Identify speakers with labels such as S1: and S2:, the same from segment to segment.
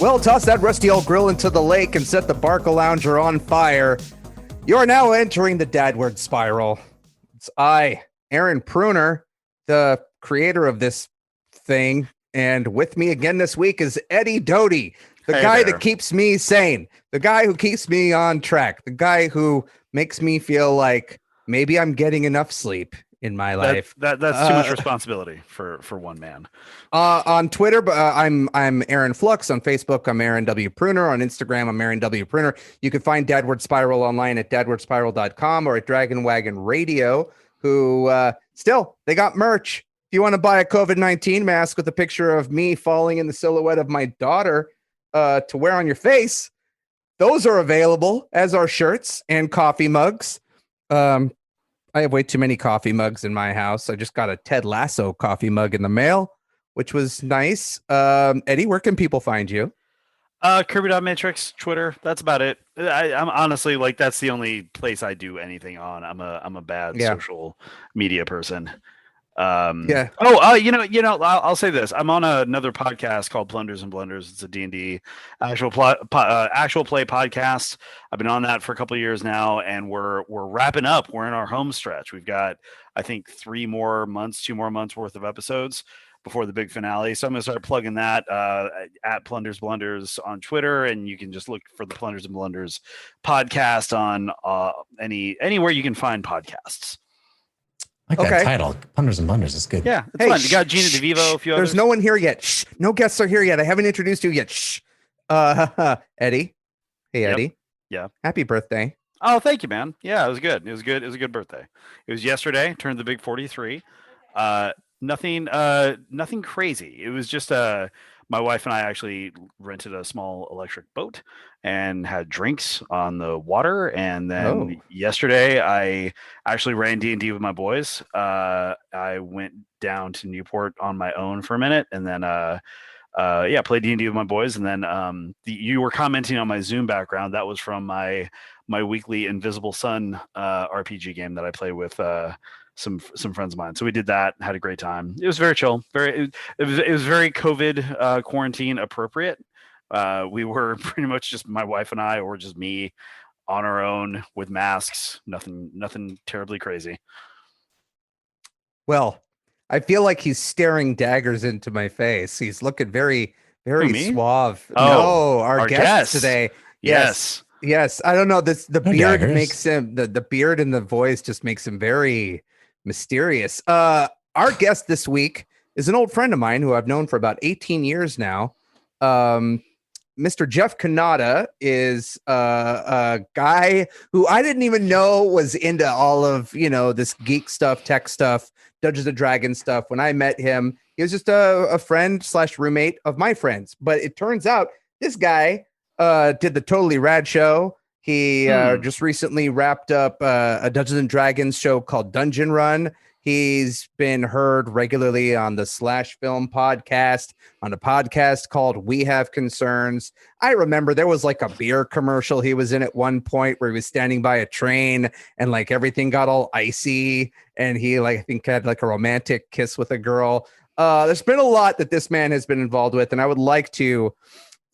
S1: Well, toss that rusty old grill into the lake and set the Barca Lounger on fire. You are now entering the Dadward Spiral. It's I, Aaron Pruner, the creator of this thing, and with me again this week is Eddie Doty, the guy that keeps me sane, the guy who keeps me on track, the guy who makes me feel like maybe I'm getting enough sleep in my life.
S2: That's too much responsibility for one man.
S1: On Twitter, I'm Aaron Flux. On Facebook, I'm Aaron W. Pruner. On Instagram, I'm Aaron W. Pruner. You can find Dadward Spiral online at dadwardspiral.com or at Dragon Wagon Radio, who still, they got merch. If you want to buy a COVID-19 mask with a picture of me falling in the silhouette of my daughter to wear on your face, those are available, as are shirts and coffee mugs. I have way too many coffee mugs in my house. I just got a Ted Lasso coffee mug in the mail, which was nice. Eddie, where can people find you?
S2: Kirby.matrix, Twitter. That's about it. I'm honestly like, that's the only place I do anything on. I'm a bad social media person. I'll say this. I'm on another podcast called Plunders and Blunders. It's a D&D actual play podcast. I've been on that for a couple of years now, and we're wrapping up. We're in our home stretch. We've got, I think, 2 more months worth of episodes before the big finale. So I'm gonna start plugging that at Plunders Blunders on Twitter, and you can just look for the Plunders and Blunders podcast on anywhere you can find podcasts.
S3: I like that title. Plunders and Blunders is good.
S2: Yeah, it's fun. You got Gina DeVivo, a few others.
S1: There's no one here yet. Shh. No guests are here yet. I haven't introduced you yet. Shh. Eddie. Hey, Eddie.
S2: Yep. Yeah.
S1: Happy birthday.
S2: Oh, thank you, man. Yeah, it was good. It was good. It was a good birthday. It was yesterday. Turned the big 43. Nothing crazy. It was just my wife and I actually rented a small electric boat and had drinks on the water. And then yesterday I actually ran D&D with my boys. I went down to Newport on my own for a minute, and then played D&D with my boys. And then you were commenting on my Zoom background. That was from my weekly Invisible Sun RPG game that I play with some friends of mine. So we did that, had a great time. It was very chill. It was very COVID quarantine appropriate. We were pretty much just my wife and I, or just me on our own with masks. Nothing terribly crazy.
S1: Well, I feel like he's staring daggers into my face. He's looking very, very suave.
S2: Oh,
S1: no, our guest today. Yes. I don't know. The beard makes him the beard and the voice just makes him very mysterious. Our guest this week is an old friend of mine who I've known for about 18 years now. Mr. Jeff Cannata is a guy who I didn't even know was into all of, this geek stuff, tech stuff, Dungeons and Dragons stuff. When I met him, he was just a friend / roommate of my friends. But it turns out this guy did the Totally Rad Show. He just recently wrapped up a Dungeons and Dragons show called Dungeon Run. He's been heard regularly on the Slash Film podcast, on a podcast called We Have Concerns. I remember there was like a beer commercial he was in at one point where he was standing by a train and like everything got all icy, and he I think had like a romantic kiss with a girl. There's been a lot that this man has been involved with, and I would like to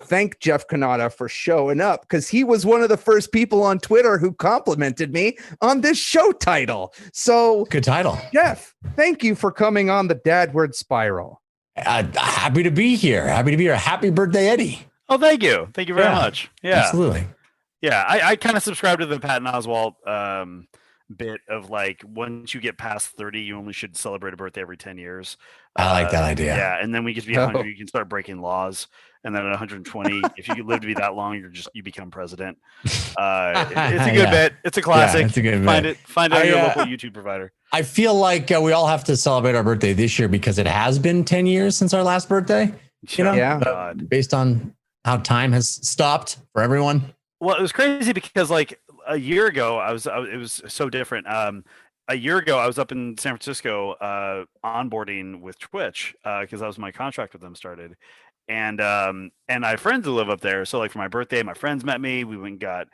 S1: thank Jeff Cannata for showing up, because he was one of the first people on Twitter who complimented me on this show title. So
S3: good title.
S1: Jeff, thank you for coming on the Dadward Spiral.
S3: Happy to be here. Happy birthday, Eddie.
S2: Oh, thank you. Thank you very much. Yeah,
S3: absolutely.
S2: Yeah, I kind of subscribe to the Patton Oswalt bit of like, once you get past 30, you only should celebrate a birthday every 10 years.
S3: I like that idea.
S2: Yeah, and then we get to be 100, you can start breaking laws. And then at 120, if you live to be that long, you become president. It's a good bit. It's a classic.
S3: Yeah, it's a good bit.
S2: Find it on your local YouTube provider.
S3: I feel like we all have to celebrate our birthday this year because it has been 10 years since our last birthday. Based on how time has stopped for everyone.
S2: Well, it was crazy because like a year ago, it was so different. A year ago, I was up in San Francisco onboarding with Twitch because that was my contract with them started. And I have friends who live up there. So like for my birthday, my friends met me. We went and got,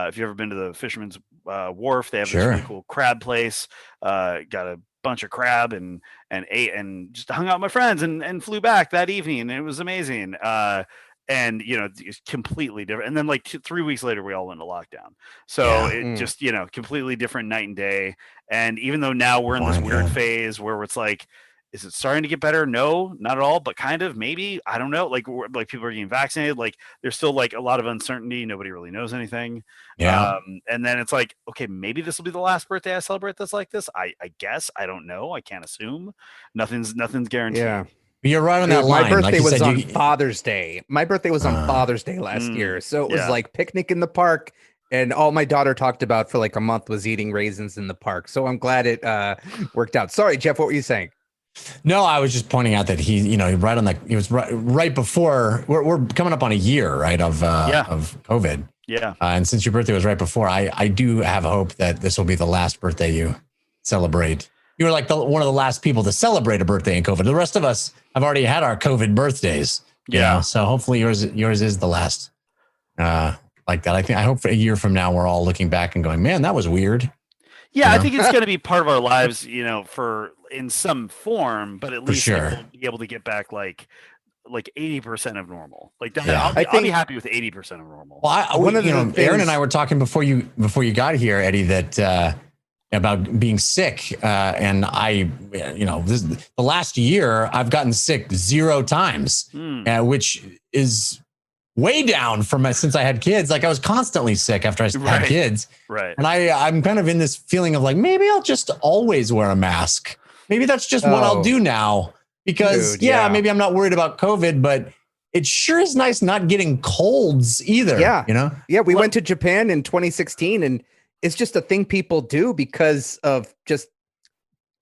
S2: if you've ever been to the Fisherman's Wharf, they have this really cool crab place. Got a bunch of crab and ate and just hung out with my friends and flew back that evening. And it was amazing. and it's completely different. And then like 3 weeks later, we all went into lockdown. So it just completely different night and day. And even though now we're in this weird phase where it's like, is it starting to get better? No, not at all, but kind of, maybe. I don't know. Like people are getting vaccinated. Like there's still like a lot of uncertainty. Nobody really knows anything.
S3: Yeah.
S2: And then it's like, okay, maybe this will be the last birthday I celebrate this like this. I guess. I don't know. I can't assume. Nothing's guaranteed.
S1: Yeah.
S3: You're right on that line.
S1: My birthday was on Father's Day. My birthday was on Father's Day last year. So it was like picnic in the park. And all my daughter talked about for like a month was eating raisins in the park. So I'm glad it worked out. Sorry, Jeff, what were you saying?
S3: No, I was just pointing out that he was right before we're coming up on a year, right, of COVID.
S2: Yeah.
S3: And since your birthday was right before, I do have hope that this will be the last birthday you celebrate. You were like one of the last people to celebrate a birthday in COVID. The rest of us have already had our COVID birthdays.
S2: Yeah.
S3: So hopefully yours is the last like that. I hope for a year from now, we're all looking back and going, man, that was weird.
S2: Yeah, I think it's going to be part of our lives, for in some form, but at least we'll be able to get back like 80% of normal. Like I'll be happy with 80% of normal.
S3: Well, Aaron and I were talking before you got here, Eddie, that about being sick, and the last year I've gotten sick 0 times, which is way down from since I had kids. Like I was constantly sick after I had kids.
S2: Right.
S3: And I'm kind of in this feeling of like, maybe I'll just always wear a mask. Maybe that's just what I'll do now because maybe I'm not worried about COVID, but it sure is nice not getting colds either.
S1: Yeah. Yeah. We went to Japan in 2016 and it's just a thing people do because of just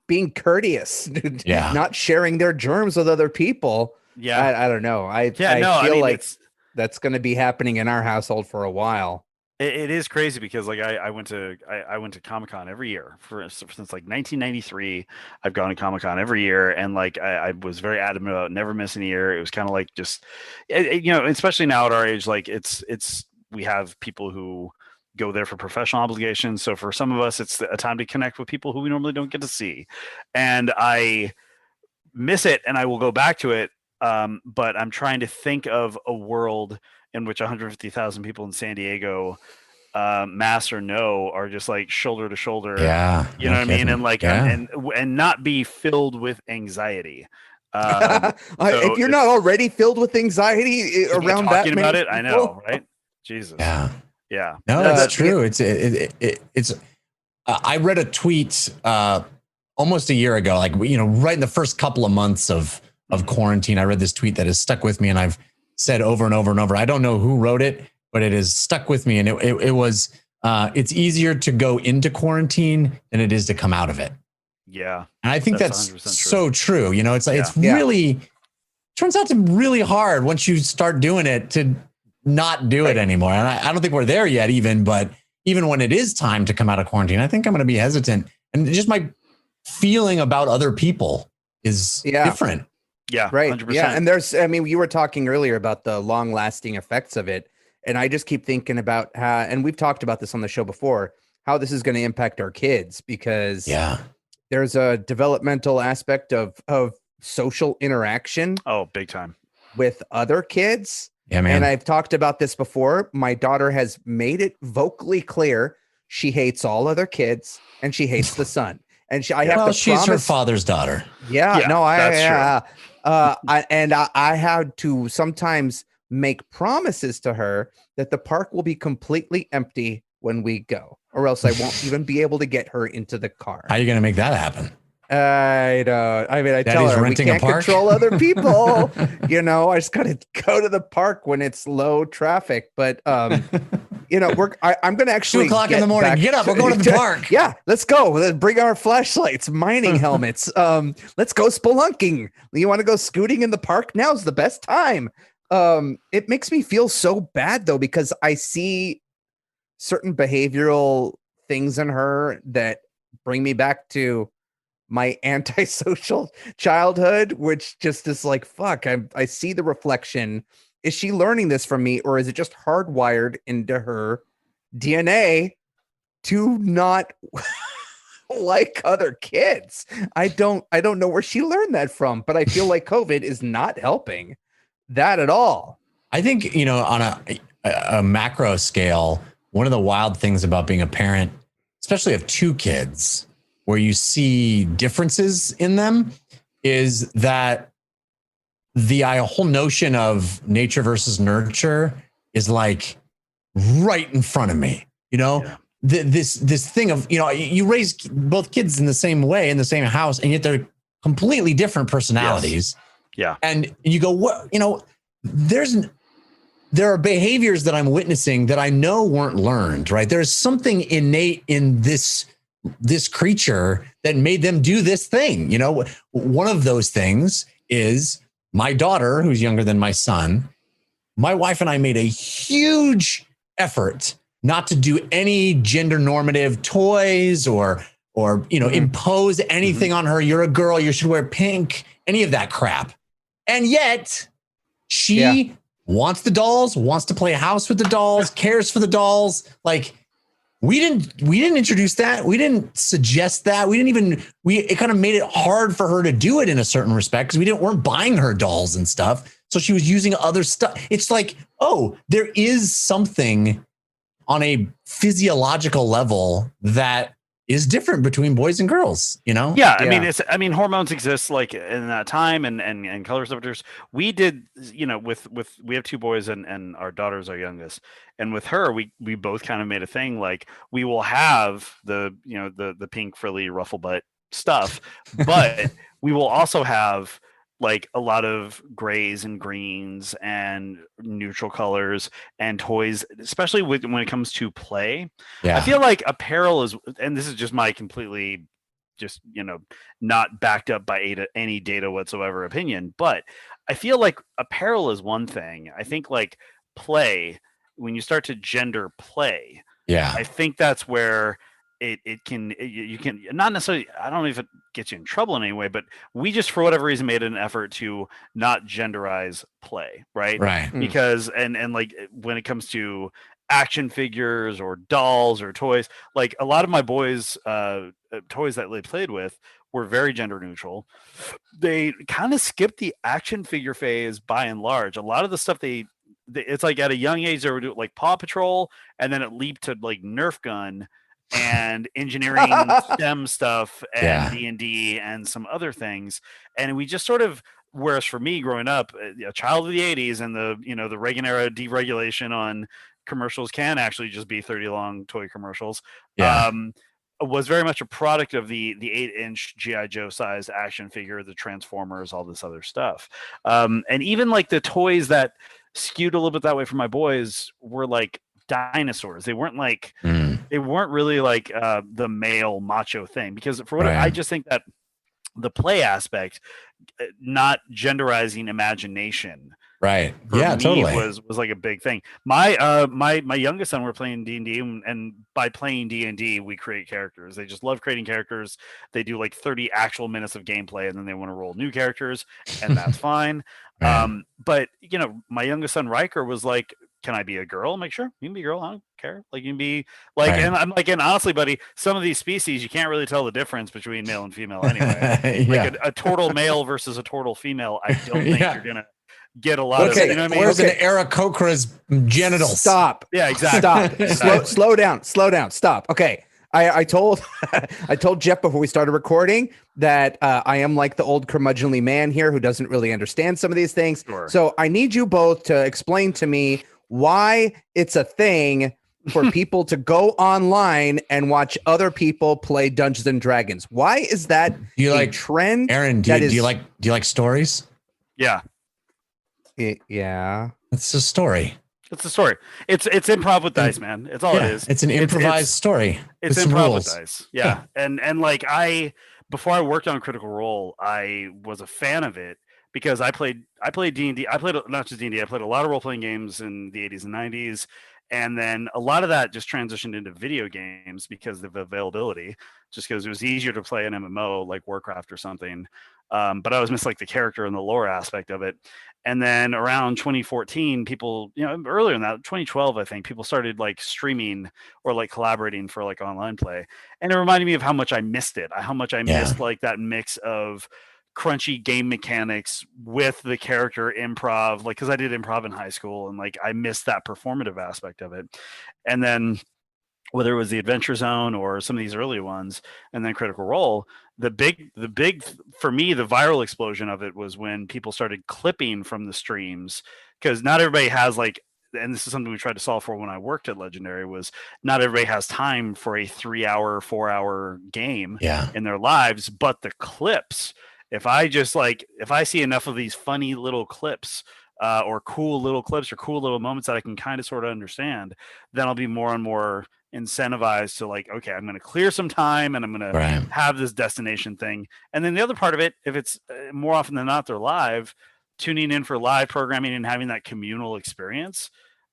S1: being courteous, not sharing their germs with other people.
S2: Yeah.
S1: I don't know. I feel like that's going to be happening in our household for a while.
S2: It is crazy because like I went to Comic-Con every year since like 1993. I've gone to Comic-Con every year, and like I was very adamant about never missing a year. It was kind of like just especially now at our age, like it's we have people who go there for professional obligations. So for some of us, it's a time to connect with people who we normally don't get to see, and I miss it, and I will go back to it. But I'm trying to think of a world in which 150,000 people in San Diego, mass or no, are just like shoulder to shoulder.
S3: Yeah.
S2: You know what I mean? And like, and not be filled with anxiety.
S1: If you're not already filled with anxiety around that
S2: talking about it, I know, right? Jesus.
S3: Yeah.
S2: Yeah.
S3: No, that's true. It's I read a tweet, almost a year ago, like, right in the first couple of months of quarantine, I read this tweet that has stuck with me, and I've said over and over and over. I don't know who wrote it, but it has stuck with me. And it was, it's easier to go into quarantine than it is to come out of it.
S2: Yeah.
S3: And I think that's so true. It's like, it's really, turns out to be really hard once you start doing it to not do it anymore. And I don't think we're there yet but even when it is time to come out of quarantine, I think I'm going to be hesitant. And just my feeling about other people is different.
S2: Yeah.
S1: Right.
S2: 100%.
S1: Yeah. And you were talking earlier about the long lasting effects of it. And I just keep thinking about how, and we've talked about this on the show before, how this is going to impact our kids, because there's a developmental aspect of social interaction.
S2: Oh, big time.
S1: With other kids.
S3: Yeah, man.
S1: And I've talked about this before. My daughter has made it vocally clear she hates all other kids and she hates the son. And
S3: she's her father's daughter.
S1: Yeah, no,
S2: that's true.
S1: I had to sometimes make promises to her that the park will be completely empty when we go, or else I won't even be able to get her into the car.
S3: How are you going to make that happen?
S1: I don't. I mean, I tell her we can't control other people. I just got to go to the park when it's low traffic. But I'm going to actually
S3: 2:00 in the morning. Get up. We're going to the park.
S1: Yeah, let's go. Let's bring our flashlights, mining helmets. Let's go spelunking. You want to go scooting in the park? Now's the best time. It makes me feel so bad though, because I see certain behavioral things in her that bring me back to my antisocial childhood, which just is like, fuck, I see the reflection. Is she learning this from me, or is it just hardwired into her DNA to not like other kids? I don't know where she learned that from, but I feel like COVID is not helping that at all.
S3: I think, on a macro scale, one of the wild things about being a parent, especially of two kids, where you see differences in them, is that the whole notion of nature versus nurture is like right in front of me.
S2: Yeah.
S3: This thing of, you raise both kids in the same way in the same house, and yet they're completely different personalities.
S2: Yes. Yeah.
S3: And you go, what, there are behaviors that I'm witnessing that I know weren't learned, right? There's something innate in this creature that made them do this thing. One of those things is my daughter, who's younger than my son. My wife and I made a huge effort not to do any gender normative toys or impose anything on her. You're a girl, you should wear pink, any of that crap. And yet she wants the dolls, wants to play house with the dolls, cares for the dolls. Like, we didn't introduce that. We didn't suggest that. It kind of made it hard for her to do it in a certain respect, because weren't buying her dolls and stuff. So she was using other stuff. It's like, oh, there is something on a physiological level that is different between boys and girls,
S2: Yeah. I mean, hormones exist like in that time, and color receptors. We did, we have two boys, and our daughter's our youngest. And with her, we both kind of made a thing. Like, we will have the pink frilly ruffle butt stuff, but we will also have like a lot of grays and greens and neutral colors and toys, especially when it comes to play. Yeah. I feel like apparel is, and this is just my completely just, not backed up by any data whatsoever opinion, but I feel like apparel is one thing. I think like play, when you start to gender play, I think that's where you can not necessarily, I don't know if it gets you in trouble in any way, but we just, for whatever reason, made an effort to not genderize play, right? Because and like when it comes to action figures or dolls or toys, like a lot of my boys toys that they played with were very gender neutral. They kind of skipped the action figure phase by and large. A lot of the stuff it's like at a young age they were doing like Paw Patrol, and then it leaped to like Nerf gun and engineering STEM stuff and D&D and some other things. And we just sort of, whereas for me growing up, a child of the 80s, and the Reagan era deregulation on commercials can actually just be 30 long toy commercials, was very much a product of the 8-inch G.I. Joe size action figure, the Transformers, all this other stuff. And even like the toys that skewed a little bit that way for my boys were like dinosaurs. They weren't like they weren't really like the male macho thing, because for what I just think that the play aspect, not genderizing imagination, totally was like a big thing. My my youngest son were playing D&D, and by playing D&D we create characters. They just love creating characters. They do like 30 actual minutes of gameplay, and then they want to roll new characters, and that's fine. But my youngest son Riker was like, can I be a girl? I'm like, sure, you can be a girl. I don't care. Like, you can be like, and I'm like, and honestly, buddy, some of these species, you can't really tell the difference between male and female anyway. Like a turtle male versus a turtle female, I don't think you're going to get a lot of, you know what I mean?
S3: Where's an Aarakocra's genitals?
S1: Stop.
S2: Yeah, exactly.
S1: Stop. Slow down. Stop. Okay. I told Jeff before we started recording that I am like the old curmudgeonly man here who doesn't really understand some of these things. Sure. So I need you both to explain to me why it's a thing for people to go online and watch other people play Dungeons and Dragons. Why is that a trend?
S3: Aaron, do you like stories?
S2: Yeah.
S1: Yeah.
S3: It's a story.
S2: It's a story. It's improv with dice, man. It's all it is.
S3: It's an improvised story.
S2: It's improv with dice. Yeah. And like before I worked on Critical Role, I was a fan of it because I played D&D. I played not just D&D. I played a lot of role-playing games in the 80s and 90s. And then a lot of that just transitioned into video games because of availability, just because it was easier to play an MMO like Warcraft or something. But I always missed like the character and the lore aspect of it. And then around 2014, people, earlier than that, 2012, I think people started like streaming or like collaborating for like online play. And it reminded me of how much I missed it, how much I missed like that mix of crunchy game mechanics with the character improv, like, because I did improv in high school, and like I missed that performative aspect of it. And then whether it was the Adventure Zone or some of these early ones, and then Critical Role, the big for me, the viral explosion of it was when people started clipping from the streams, because not everybody has like, and this is something we tried to solve for when I worked at Legendary, was not everybody has time for a 3-hour, 4-hour game in their lives, but the clips. If I see enough of these funny little clips, or cool little clips or cool little moments that I can kind of sort of understand, then I'll be more and more incentivized to like, okay, I'm going to clear some time and I'm going to have this destination thing. And then the other part of it, if it's more often than not, they're live, tuning in for live programming and having that communal experience,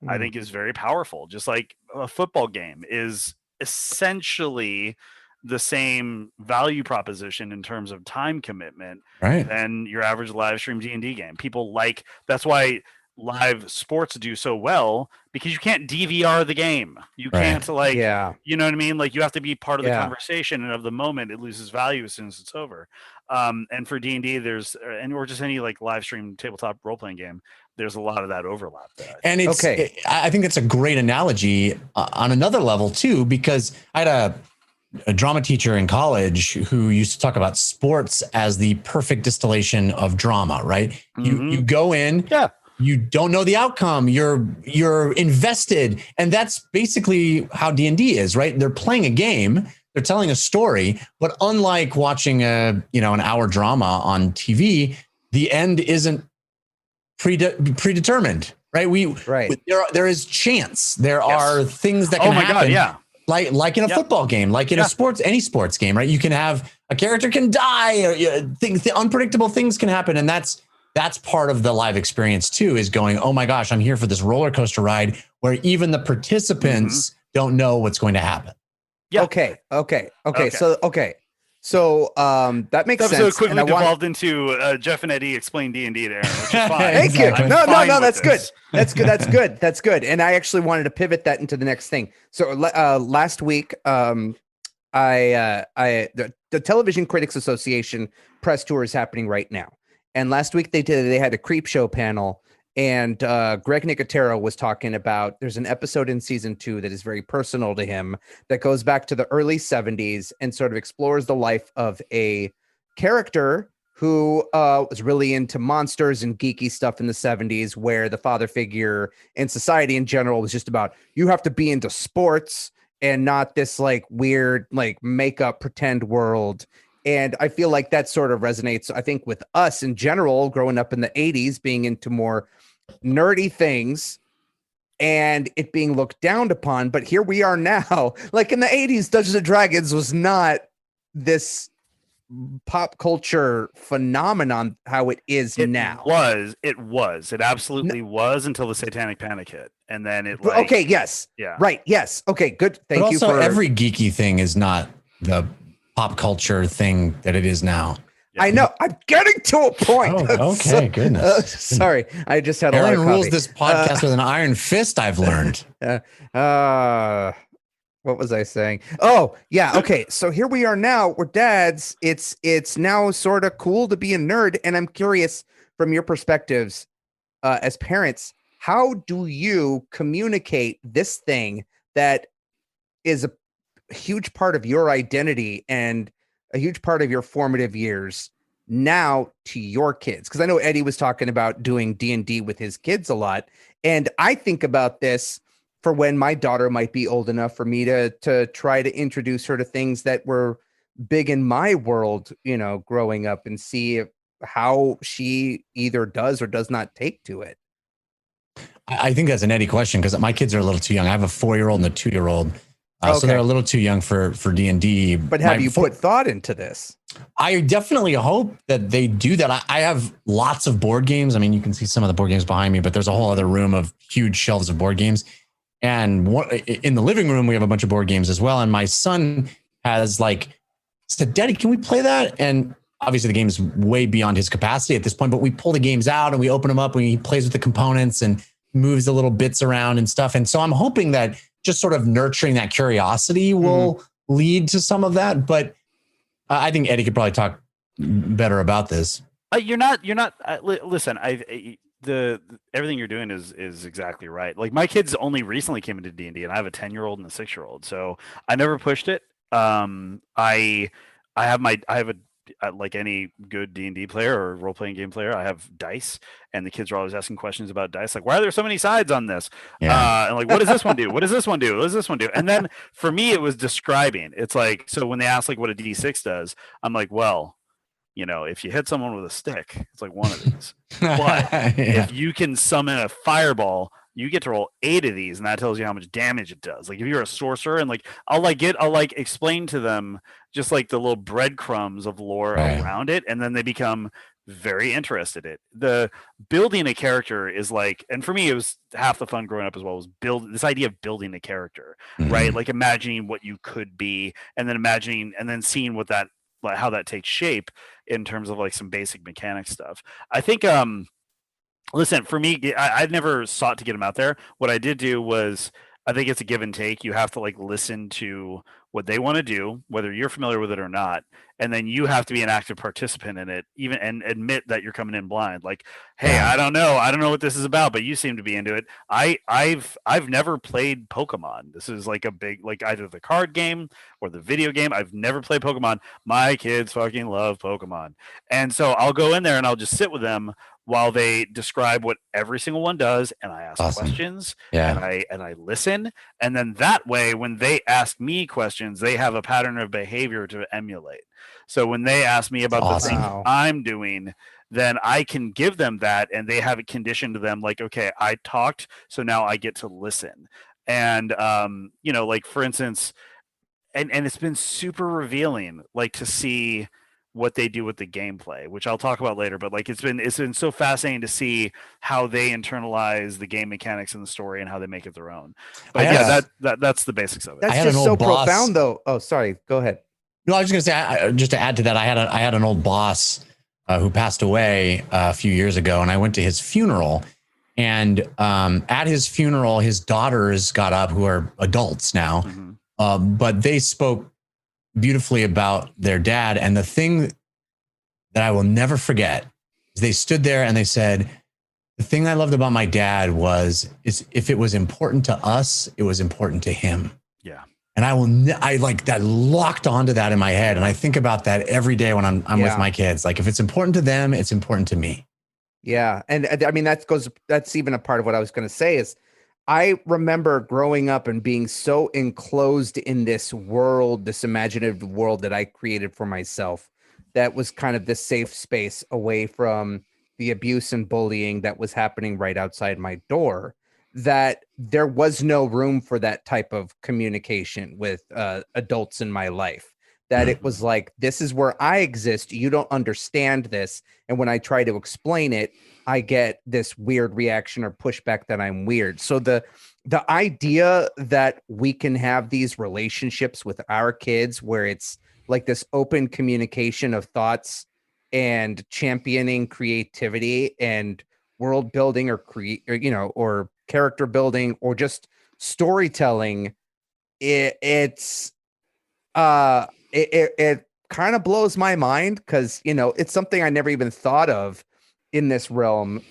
S2: I think is very powerful. Just like a football game is essentially the same value proposition in terms of time commitment than your average live stream D&D game. People like, that's why live sports do so well, because you can't DVR the game. You can't like, you know what I mean? Like you have to be part of the conversation, and of the moment it loses value as soon as it's over. And for D&D there's, or just any like live stream tabletop role-playing game, there's a lot of that overlap there.
S3: And it's, I think that's a great analogy on another level too, because I had a drama teacher in college who used to talk about sports as the perfect distillation of drama, right? You go in, you don't know the outcome, you're invested, and that's basically how D&D is, right? They're playing a game, they're telling a story, but unlike watching an hour drama on TV, the end isn't predetermined, right? There is chance. There are things that can happen. Like in a football game, like in any sports game, right? You can have a character can die, or the unpredictable things can happen, and that's part of the live experience too. Is going, oh my gosh, I'm here for this roller coaster ride where even the participants don't know what's going to happen.
S1: Yeah. Okay. So that makes sense.
S2: So quickly devolved into Jeff and Eddie explain D&D to Aaron, which is fine.
S1: Thank you. No, that's good. That's good. And I actually wanted to pivot that into the next thing. So last week, the Television Critics Association press tour is happening right now. And last week they had a creep show panel, and Greg Nicotero was talking about, there's an episode in season 2 that is very personal to him that goes back to the early 70s and sort of explores the life of a character who was really into monsters and geeky stuff in the 70s, where the father figure and society in general was just about, you have to be into sports and not this like weird like makeup pretend world. And I feel like that sort of resonates, I think, with us in general, growing up in the 80s, being into more nerdy things and it being looked down upon. But here we are now. Like in the 80s, Dungeons and Dragons was not this pop culture phenomenon how it is now.
S2: It absolutely was until the Satanic Panic hit. And then it like,
S1: okay, yes. Yeah. Right. Yes. Okay, good. Thank
S3: but
S1: you
S3: also
S1: for
S3: every geeky thing is not the pop culture thing that it is now.
S1: I know. I'm getting to a point.
S3: Oh, okay, goodness.
S1: Sorry, I just had
S3: Aaron
S1: a lot of
S3: rules this podcast with an iron fist, I've learned.
S1: What was I saying? Oh, yeah. Okay, so here we are now. We're dads. It's now sort of cool to be a nerd, and I'm curious from your perspectives as parents, how do you communicate this thing that is a huge part of your identity and a huge part of your formative years now to your kids? Because I know Eddie was talking about doing D&D with his kids a lot, and I think about this for when my daughter might be old enough for me to try to introduce her to things that were big in my world, growing up, and see how she either does or does not take to it.
S3: I think that's an Eddie question, because my kids are a little too young. I have a 4-year-old and a 2-year-old. So they're a little too young for D&D.
S1: But have you put thought into this?
S3: I definitely hope that they do that. I have lots of board games. I mean, you can see some of the board games behind me, but there's a whole other room of huge shelves of board games. And in the living room, we have a bunch of board games as well. And my son has said, Daddy, can we play that? And obviously the game is way beyond his capacity at this point, but we pull the games out and we open them up and he plays with the components and moves the little bits around and stuff. And so I'm hoping that just sort of nurturing that curiosity will lead to some of that. But I think Eddie could probably talk better about this.
S2: You're not. Listen, everything you're doing is exactly right. Like my kids only recently came into D&D, and I have a 10-year-old and a 6-year-old, so I never pushed it. I have a like any good D&D player or role playing game player, I have dice, and the kids are always asking questions about dice, like why are there so many sides on this? And like what does this one do? What does this one do? What does this one do? And then for me, it was describing. It's like so when they ask like what a D6 does, I'm like, well, if you hit someone with a stick, it's like one of these. But if you can summon a fireball, you get to roll 8 of these, and that tells you how much damage it does. Like if you're a sorcerer, and like I'll explain to them just like the little breadcrumbs of lore around it, and then they become very interested in it. The building a character is like, and for me, it was half the fun growing up as well, was build this idea of building a character, right? Like imagining what you could be, and then seeing what that how that takes shape in terms of like some basic mechanic stuff. I think listen, for me, I never sought to get them out there. What I did do was, I think it's a give and take. You have to like listen to what they want to do, whether you're familiar with it or not, and then you have to be an active participant in it, even and admit that you're coming in blind. Like, hey, I don't know what this is about, but you seem to be into it. I've never played Pokemon. This is like a big, like either the card game or the video game. I've never played Pokemon. My kids fucking love Pokemon, and so I'll go in there and I'll just sit with them while they describe what every single one does, and I ask questions, and I listen, and then that way, when they ask me questions, they have a pattern of behavior to emulate. So when they ask me about the things I'm doing, then I can give them that, and they have it conditioned to them, like, okay, I talked, so now I get to listen, and like for instance, and it's been super revealing, like to see what they do with the gameplay, which I'll talk about later. But like it's been so fascinating to see how they internalize the game mechanics and the story and how they make it their own. But that's the basics of it.
S1: That's just so profound, though. Oh, sorry. Go ahead.
S3: No, I was just gonna say, just to add to that, I had an old boss who passed away a few years ago, and I went to his funeral. And at his funeral, his daughters got up, who are adults now, but they spoke beautifully about their dad. And the thing that I will never forget is they stood there and they said, the thing I loved about my dad is if it was important to us, it was important to him.
S2: Yeah.
S3: And I like that, locked onto that in my head. And I think about that every day when I'm with my kids. Like if it's important to them, it's important to me.
S1: Yeah. And I mean, that's even a part of what I was going to say is, I remember growing up and being so enclosed in this world, this imaginative world that I created for myself, that was kind of this safe space away from the abuse and bullying that was happening right outside my door, that there was no room for that type of communication with adults in my life. That it was like, this is where I exist. You don't understand this. And when I try to explain it, I get this weird reaction or pushback that I'm weird. So the idea that we can have these relationships with our kids where it's like this open communication of thoughts and championing creativity and world building or or character building or just storytelling, it kind of blows my mind, because it's something I never even thought of in this realm.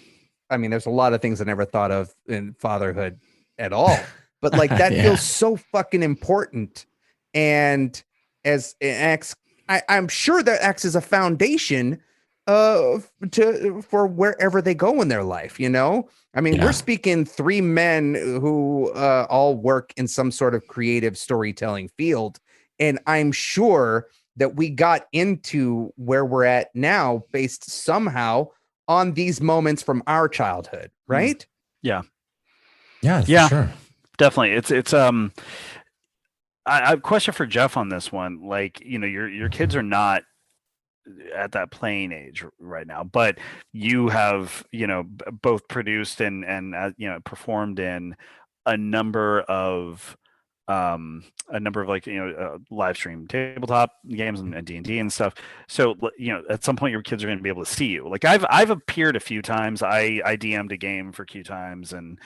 S1: I mean, there's a lot of things I never thought of in fatherhood at all, but like that feels so fucking important. And as it acts, I'm sure that acts as a foundation for wherever they go in their life. I mean, we're speaking 3 men who all work in some sort of creative storytelling field. And I'm sure that we got into where we're at now based somehow on these moments from our childhood, right?
S2: Yeah.
S3: Yeah, sure.
S2: Definitely. It's I have a question for Jeff on this one. Like, your kids are not at that playing age right now, but you have, both produced and performed in a number of like live stream tabletop games and D&D and stuff. So at some point your kids are going to be able to see you. Like I've appeared a few times. I DM'd a game for Q Times and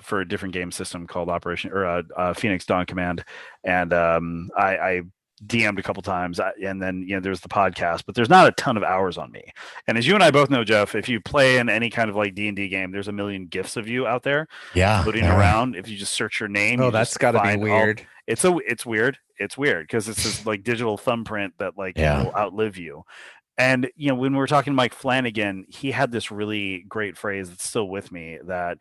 S2: for a different game system called Operation or Phoenix Dawn Command, and I DM'd a couple times, and then there's the podcast, but there's not a ton of hours on me. And as you and I both know, Jeff, if you play in any kind of like D&D game, there's a million gifs of you out there, floating around. If you just search your name,
S1: that's got to be weird.
S2: It's weird. It's weird because it's this like digital thumbprint that like will outlive you. And when we were talking to Mike Flanagan, he had this really great phrase that's still with me, that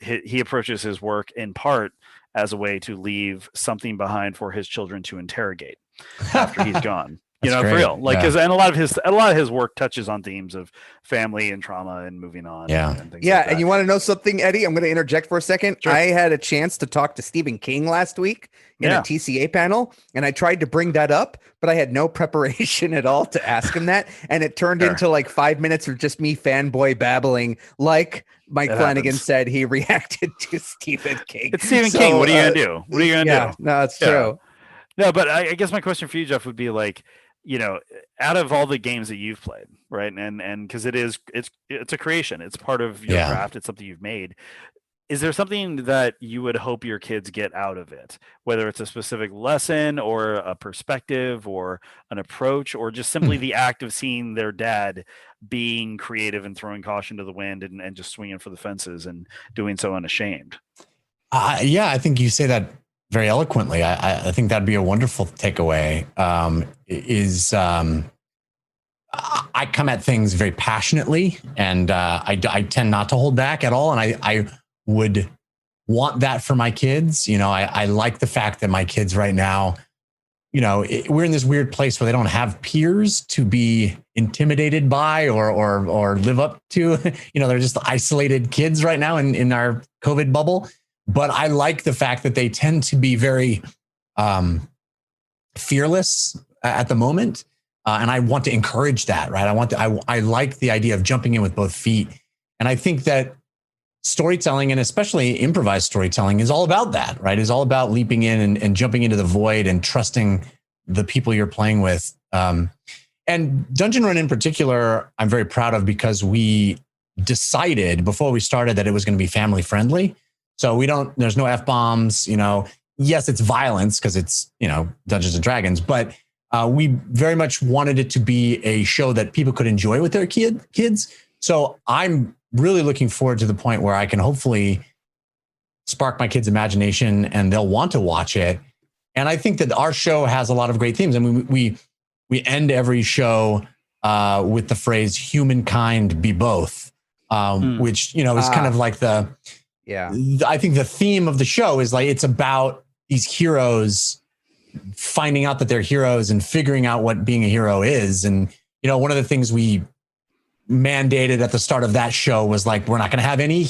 S2: he approaches his work in part as a way to leave something behind for his children to interrogate after he's gone. For real. Like, and a lot of his work touches on themes of family and trauma and moving on. And things like that.
S1: And you want to know something, Eddie? I'm going to interject for a second. Sure. I had a chance to talk to Stephen King last week in a TCA panel, and I tried to bring that up, but I had no preparation at all to ask him that. And it turned into like 5 minutes of just me fanboy babbling, like Mike Flanagan said he reacted to Stephen King.
S2: It's Stephen King. What are you going to do? What are you going to do?
S1: No, it's true.
S2: No, but I guess my question for you, Jeff, would be like, out of all the games that you've played, right? And because it's a creation, it's part of your craft, it's something you've made. Is there something that you would hope your kids get out of it, whether it's a specific lesson or a perspective or an approach, or just simply the act of seeing their dad being creative and throwing caution to the wind and just swinging for the fences and doing so unashamed?
S3: I think you say that very eloquently. I think that'd be a wonderful takeaway. I come at things very passionately, and I tend not to hold back at all. And I would want that for my kids. I like the fact that my kids right now, we're in this weird place where they don't have peers to be intimidated by or live up to. They're just isolated kids right now in our COVID bubble. But I like the fact that they tend to be very fearless at the moment. And I want to encourage that, right? I like the idea of jumping in with both feet. And I think that storytelling, and especially improvised storytelling, is all about that, right? Is all about leaping in and jumping into the void and trusting the people you're playing with. And Dungeon Run in particular, I'm very proud of, because we decided before we started that it was going to be family friendly. So there's no F-bombs, yes, it's violence because it's, Dungeons and Dragons, but we very much wanted it to be a show that people could enjoy with their kids. So I'm really looking forward to the point where I can hopefully spark my kids' imagination and they'll want to watch it. And I think that our show has a lot of great themes. I mean, we end every show with the phrase "humankind be both," which is kind of like I think the theme of the show is like, it's about these heroes finding out that they're heroes and figuring out what being a hero is. And, one of the things we mandated at the start of that show was like, we're not going to have any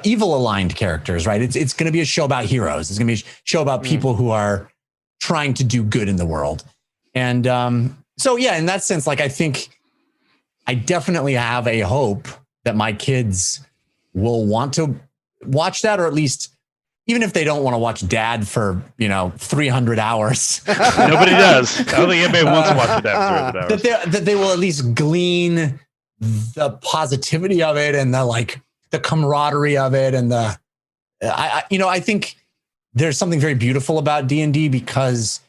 S3: evil aligned characters, right? It's going to be a show about heroes. It's going to be a show about people who are trying to do good in the world. And so, in that sense, like, I think I definitely have a hope that my kids will want to watch that, or at least, even if they don't want to watch Dad for 300 hours.
S2: Nobody does. I don't think anybody wants to watch Dad for 300 hours.
S3: That they will at least glean the positivity of it and the camaraderie of it, and I think there's something very beautiful about D&D, because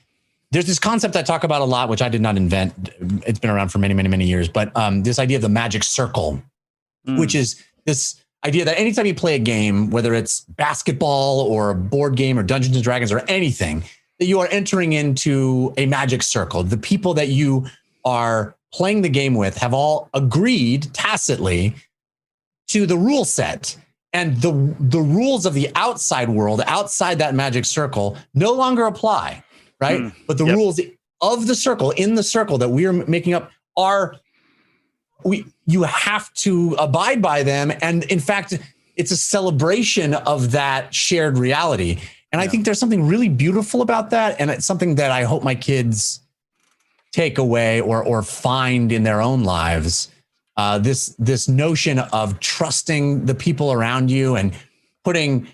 S3: there's this concept I talk about a lot, which I did not invent. It's been around for many, many, many years, but this idea of the magic circle, which is this idea that anytime you play a game, whether it's basketball or a board game or Dungeons and Dragons or anything, that you are entering into a magic circle. The people that you are playing the game with have all agreed tacitly to the rule set, and the rules of the outside world, outside that magic circle, no longer apply, right? But the rules of the circle, in the circle that we are making up, you have to abide by them. And in fact, it's a celebration of that shared reality. And I think there's something really beautiful about that. And it's something that I hope my kids take away or find in their own lives. This notion of trusting the people around you and putting,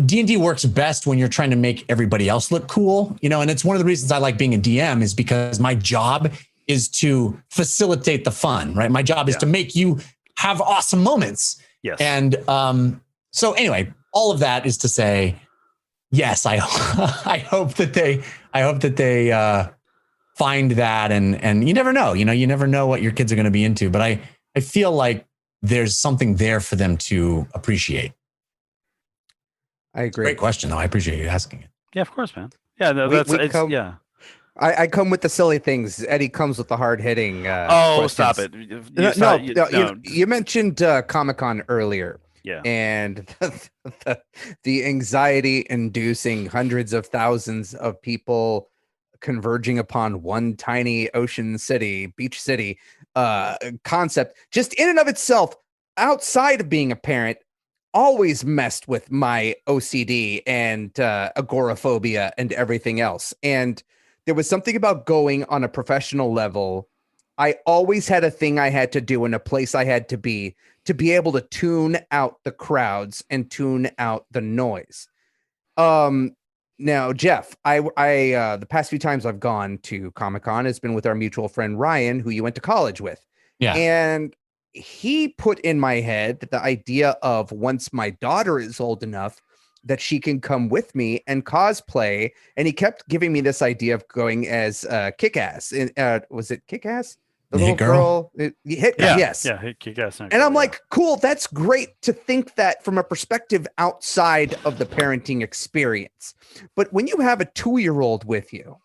S3: D&D works best when you're trying to make everybody else look cool, and it's one of the reasons I like being a DM, is because my job is to facilitate the fun, right? My job is to make you have awesome moments.
S2: Yes.
S3: And so anyway, all of that is to say, yes, I hope that they hope that they find that, and you never know. You never know what your kids are going to be into. But I feel like there's something there for them to appreciate.
S1: I agree.
S3: Great question, though. I appreciate you asking it.
S2: Yeah, of course, man. Yeah, no, yeah.
S1: I come with the silly things. Eddie comes with the hard hitting.
S2: Stop it!
S1: You mentioned Comic-Con earlier.
S2: Yeah,
S1: and the anxiety-inducing hundreds of thousands of people converging upon one tiny beach city concept, just in and of itself, outside of being a parent, always messed with my OCD and agoraphobia and everything else. And there was something about going on a professional level. I always had a thing I had to do and a place I had to be able to tune out the crowds and tune out the noise. Now, Jeff, I the past few times I've gone to Comic-Con has been with our mutual friend Ryan, who you went to college with.
S3: Yeah.
S1: And he put in my head that the idea of once my daughter is old enough that she can come with me and cosplay. And he kept giving me this idea of going as Kick-Ass. Was it Kick-Ass? The little girl. Yes.
S2: Yeah, Kick-Ass.
S1: And I'm like, cool. That's great to think that from a perspective outside of the parenting experience. But when you have a 2-year-old with you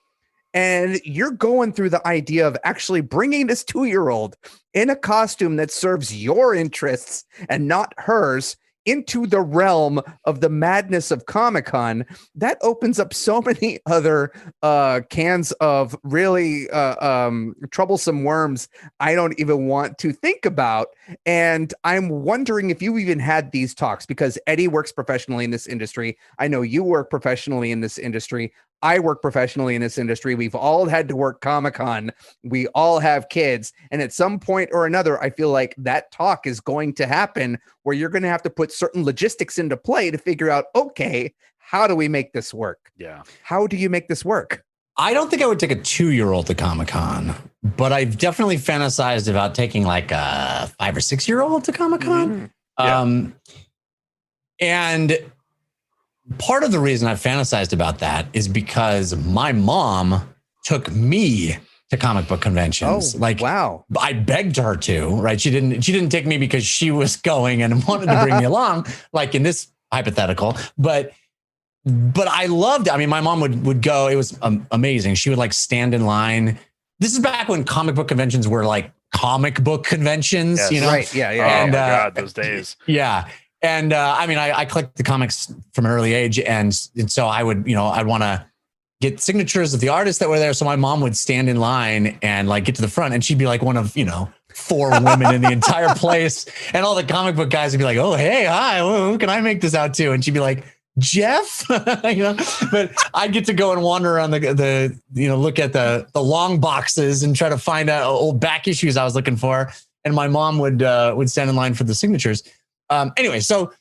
S1: and you're going through the idea of actually bringing this 2-year-old in a costume that serves your interests and not hers into the realm of the madness of Comic-Con, that opens up so many other cans of really troublesome worms I don't even want to think about. And I'm wondering if you even had these talks, because Eddie works professionally in this industry. I know you work professionally in this industry. I work professionally in this industry. We've all had to work Comic-Con. We all have kids. And at some point or another, I feel like that talk is going to happen where you're going to have to put certain logistics into play to figure out, okay, how do we make this work?
S2: Yeah.
S1: How do you make this work?
S3: I don't think I would take a 2-year-old to Comic-Con, but I've definitely fantasized about taking like a 5 or 6-year-old to Comic-Con.
S2: Mm-hmm.
S3: And part of the reason I fantasized about that is because my mom took me to comic book conventions.
S1: Wow.
S3: I begged her to, right? She didn't take me because she was going and wanted to bring me along, like in this hypothetical, but I loved it. I mean, my mom would go. It was amazing. She would like stand in line. This is back when comic book conventions were like comic book conventions,
S1: yes,
S3: you know?
S1: Right. Yeah.
S2: And, oh my God, those days.
S3: Yeah. And I mean, I collected the comics from an early age. And so I would, I'd want to get signatures of the artists that were there. So my mom would stand in line and like get to the front, and she'd be like one of, 4 women in the entire place. And all the comic book guys would be like, oh, hey, hi, who can I make this out to? And she'd be like, Jeff, but I'd get to go and wander around the look at the long boxes and try to find out old back issues I was looking for. And my mom would stand in line for the signatures. Anyway, so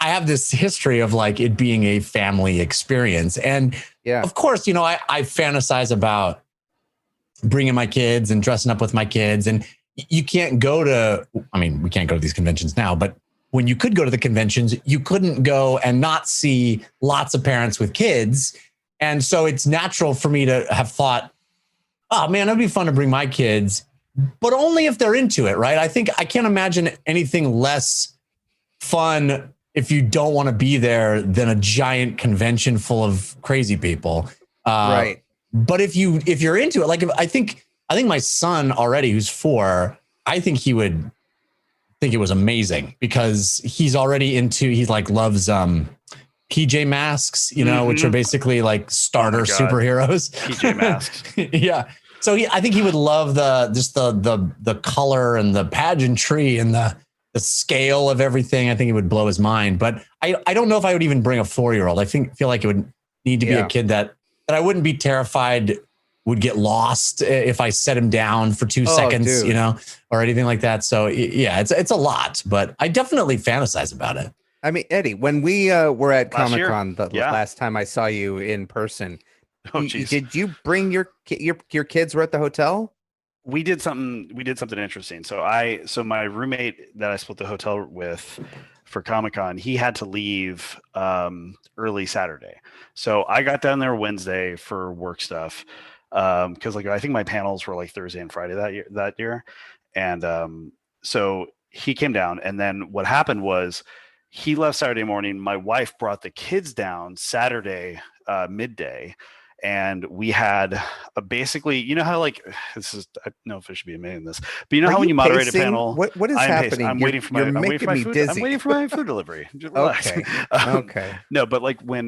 S3: I have this history of like it being a family experience. And of course, I fantasize about bringing my kids and dressing up with my kids. And you can't go to, we can't go to these conventions now, but when you could go to the conventions, you couldn't go and not see lots of parents with kids. And so it's natural for me to have thought, oh man, it'd be fun to bring my kids, but only if they're into it, right? I think I can't imagine anything less fun if you don't want to be there than a giant convention full of crazy people.
S1: Right.
S3: But if you're into it, like I think my son already, who's 4, I think he would think it was amazing because he's already into, he like loves PJ Masks, which are basically like starter superheroes.
S2: PJ Masks.
S3: Yeah. So I think he would love the color and the pageantry and the scale of everything. I think it would blow his mind. But I don't know if I would even bring a 4-year-old. I feel like it would need to be a kid that I wouldn't be terrified would get lost if I set him down for 2 seconds, or anything like that. So yeah, it's a lot, but I definitely fantasize about it.
S1: I mean, Eddie, when we were at Comic-Con the last time I saw you in person, did you bring your kids were at the hotel?
S2: We did something interesting. So my roommate that I split the hotel with for Comic-Con, he had to leave early Saturday. So I got down there Wednesday for work stuff. Because like I think my panels were like Thursday and Friday that year. And so he came down, and then what happened was he left Saturday morning. My wife brought the kids down Saturday midday, and we had basically, you know how like this is, I don't know if I should be admitting this, but you know how when you moderate a panel,
S1: what is happening?
S2: I'm waiting for my food.
S1: Dizzy.
S2: I'm waiting for my food delivery. Just relax.
S1: Okay. Okay.
S2: No, but like when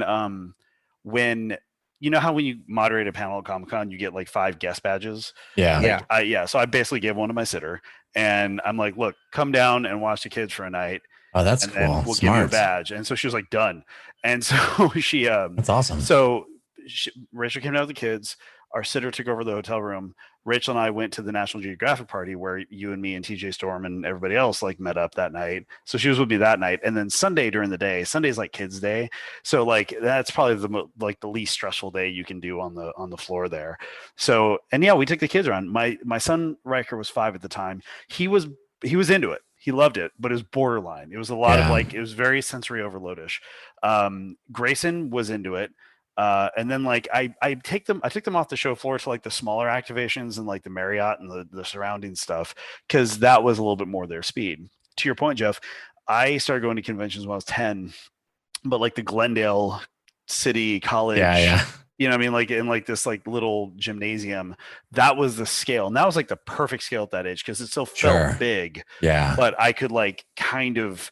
S2: you know how when you moderate a panel at Comic-Con, you get like 5 guest badges.
S3: Yeah.
S2: Like, so I basically gave one to my sitter, and I'm like, look, come down and watch the kids for a night.
S3: Oh, that's
S2: and
S3: cool.
S2: Then we'll give you a badge. And so she was like, done. And so she,
S3: that's awesome.
S2: So Rachel came down with the kids. Our sitter took over the hotel room. Rachel and I went to the National Geographic party where you and me and TJ Storm and everybody else like met up that night. So she was with me that night. And then Sunday during the day, Sunday's like kids' day. So like that's probably the least stressful day you can do on the floor there. So, and yeah, we took the kids around. My son Riker was 5 at the time. He was into it. He loved it, but it was borderline. It was a lot of like, it was very sensory overloadish. Grayson was into it. And then like I took them off the show floor to like the smaller activations and like the Marriott and the surrounding stuff, because that was a little bit more their speed. To your point, Jeff, I started going to conventions when I was 10, but like the Glendale City College, you know what I mean? Like in like this like little gymnasium, that was the scale. And that was like the perfect scale at that age because it still felt big.
S3: Yeah.
S2: But I could like kind of,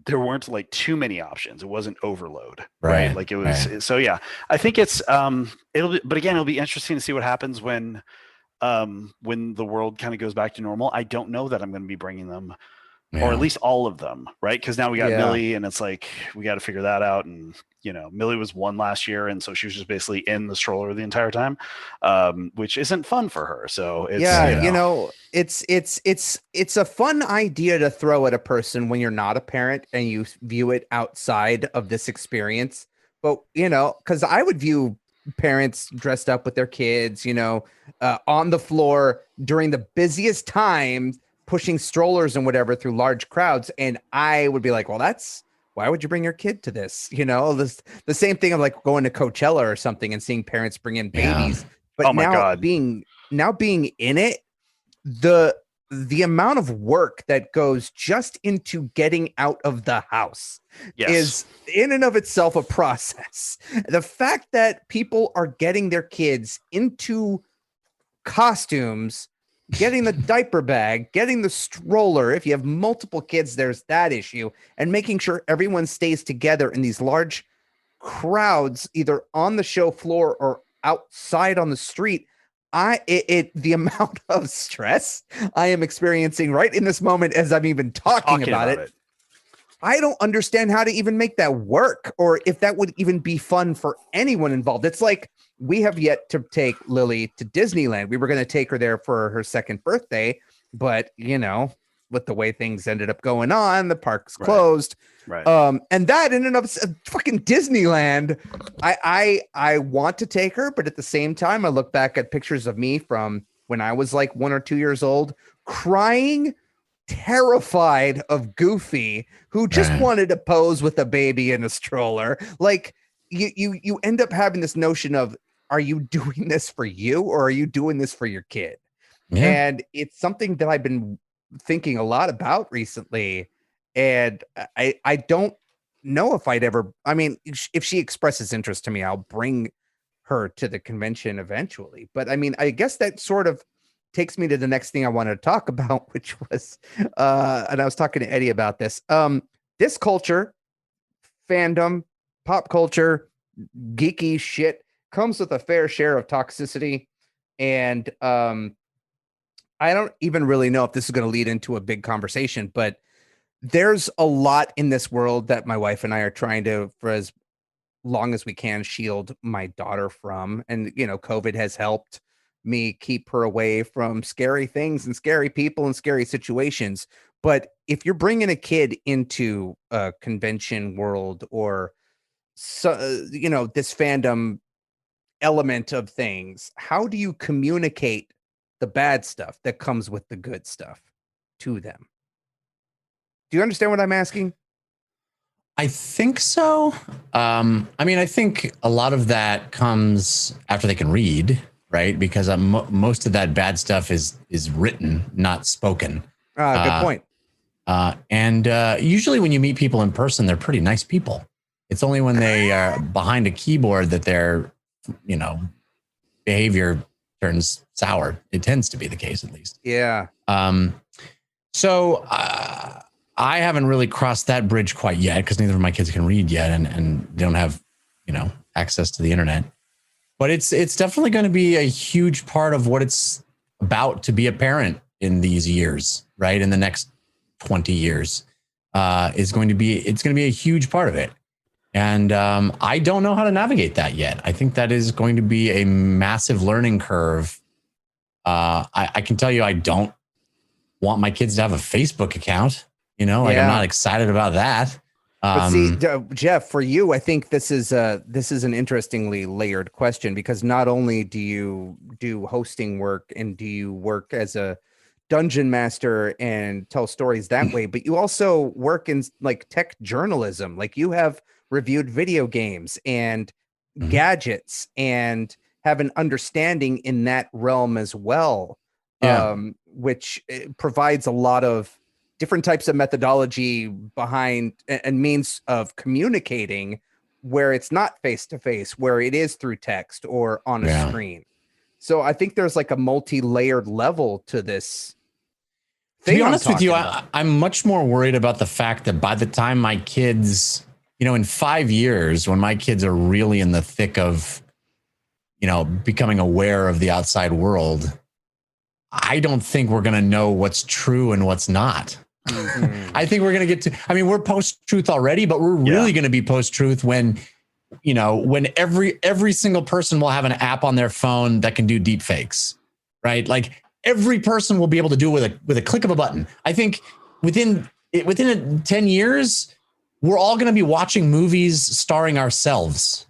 S2: there weren't like too many options. It wasn't overload. Right. Like it was, so yeah, I think it's, but again, it'll be interesting to see what happens when the world kind of goes back to normal. I don't know that I'm going to be bringing them. Or at least all of them, right? Because now we got Millie, and it's like we got to figure that out. And you know, Millie was 1 last year, and so she was just basically in the stroller the entire time, which isn't fun for her. So it's,
S1: it's a fun idea to throw at a person when you're not a parent and you view it outside of this experience. But you know, because I would view parents dressed up with their kids, on the floor during the busiest times, pushing strollers and whatever through large crowds. And I would be like, well, why would you bring your kid to this? The same thing of like going to Coachella or something and seeing parents bring in babies. But being in it, the amount of work that goes just into getting out of the house is in and of itself a process. The fact that people are getting their kids into costumes, getting the diaper bag, getting the stroller. If you have multiple kids, there's that issue, and making sure everyone stays together in these large crowds, either on the show floor or outside on the street. The amount of stress I am experiencing right in this moment as I'm even talking about it. I don't understand how to even make that work, or if that would even be fun for anyone involved. It's like, we have yet to take Lily to Disneyland. We were going to take her there for her 2nd birthday, but with the way things ended up going on, the park's closed.
S2: Right.
S1: And that in and of fucking Disneyland, I want to take her, but at the same time, I look back at pictures of me from when I was like 1 or 2 years old, crying, terrified of Goofy, who just wanted to pose with a baby in a stroller. Like you end up having this notion of, are you doing this for you or are you doing this for your kid? And it's something that I've been thinking a lot about recently. And I don't know if I'd ever, if she expresses interest to me, I'll bring her to the convention eventually. But I guess that sort of takes me to the next thing I wanted to talk about, which was, and I was talking to Eddie about this, this culture, fandom, pop culture, geeky shit comes with a fair share of toxicity. And I don't even really know if this is going to lead into a big conversation, but there's a lot in this world that my wife and I are trying to, for as long as we can, shield my daughter from. And, COVID has helped me keep her away from scary things and scary people and scary situations. But if you're bringing a kid into a convention world or this fandom element of things, how do you communicate the bad stuff that comes with the good stuff to them? Do you understand what I'm asking?
S3: I think so. I think a lot of that comes after they can read, right? Because most of that bad stuff is written, not spoken.
S1: Good point.
S3: And usually when you meet people in person, they're pretty nice people. It's only when they are behind a keyboard that their, behavior turns sour. It tends to be the case, at least.
S1: Yeah.
S3: So I haven't really crossed that bridge quite yet because neither of my kids can read yet, and they don't have, access to the internet. But it's definitely going to be a huge part of what it's about to be a parent in these years, right? In the next 20 years, it's going to be a huge part of it. And I don't know how to navigate that yet. I think that is going to be a massive learning curve. I can tell you, I don't want my kids to have a Facebook account. I'm not excited about that.
S1: But see, Jeff, for you, I think this is an interestingly layered question, because not only do you do hosting work and do you work as a dungeon master and tell stories that way, but you also work in like tech journalism. Like you have reviewed video games and gadgets and have an understanding in that realm as well, which provides a lot of different types of methodology behind and means of communicating, where it's not face-to-face, where it is through text or on a screen. So I think there's like a multi-layered level to this thing.
S3: To be honest with you, I'm much more worried about the fact that by the time my kids, in 5 years, when my kids are really in the thick of, becoming aware of the outside world, I don't think we're going to know what's true and what's not. I think we're going to get to, we're post-truth already, but we're really going to be post-truth when every single person will have an app on their phone that can do deep fakes, right? Like every person will be able to do it with a click of a button. I think within 10 years, we're all going to be watching movies starring ourselves,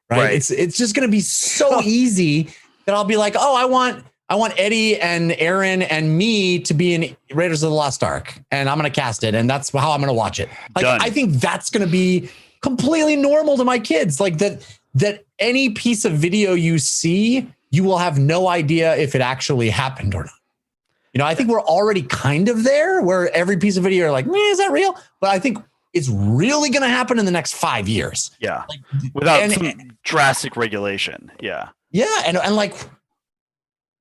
S3: right? It's just going to be so easy that I'll be like, oh, I want Eddie and Aaron and me to be in Raiders of the Lost Ark, and I'm going to cast it, and that's how I'm going to watch it. Like, I think that's going to be completely normal to my kids. Like that any piece of video you see, you will have no idea if it actually happened or not. I think we're already kind of there, where every piece of video are like, is that real? But I think it's really going to happen in the next 5 years.
S2: Yeah. Without some drastic regulation. Yeah.
S3: Yeah. And like,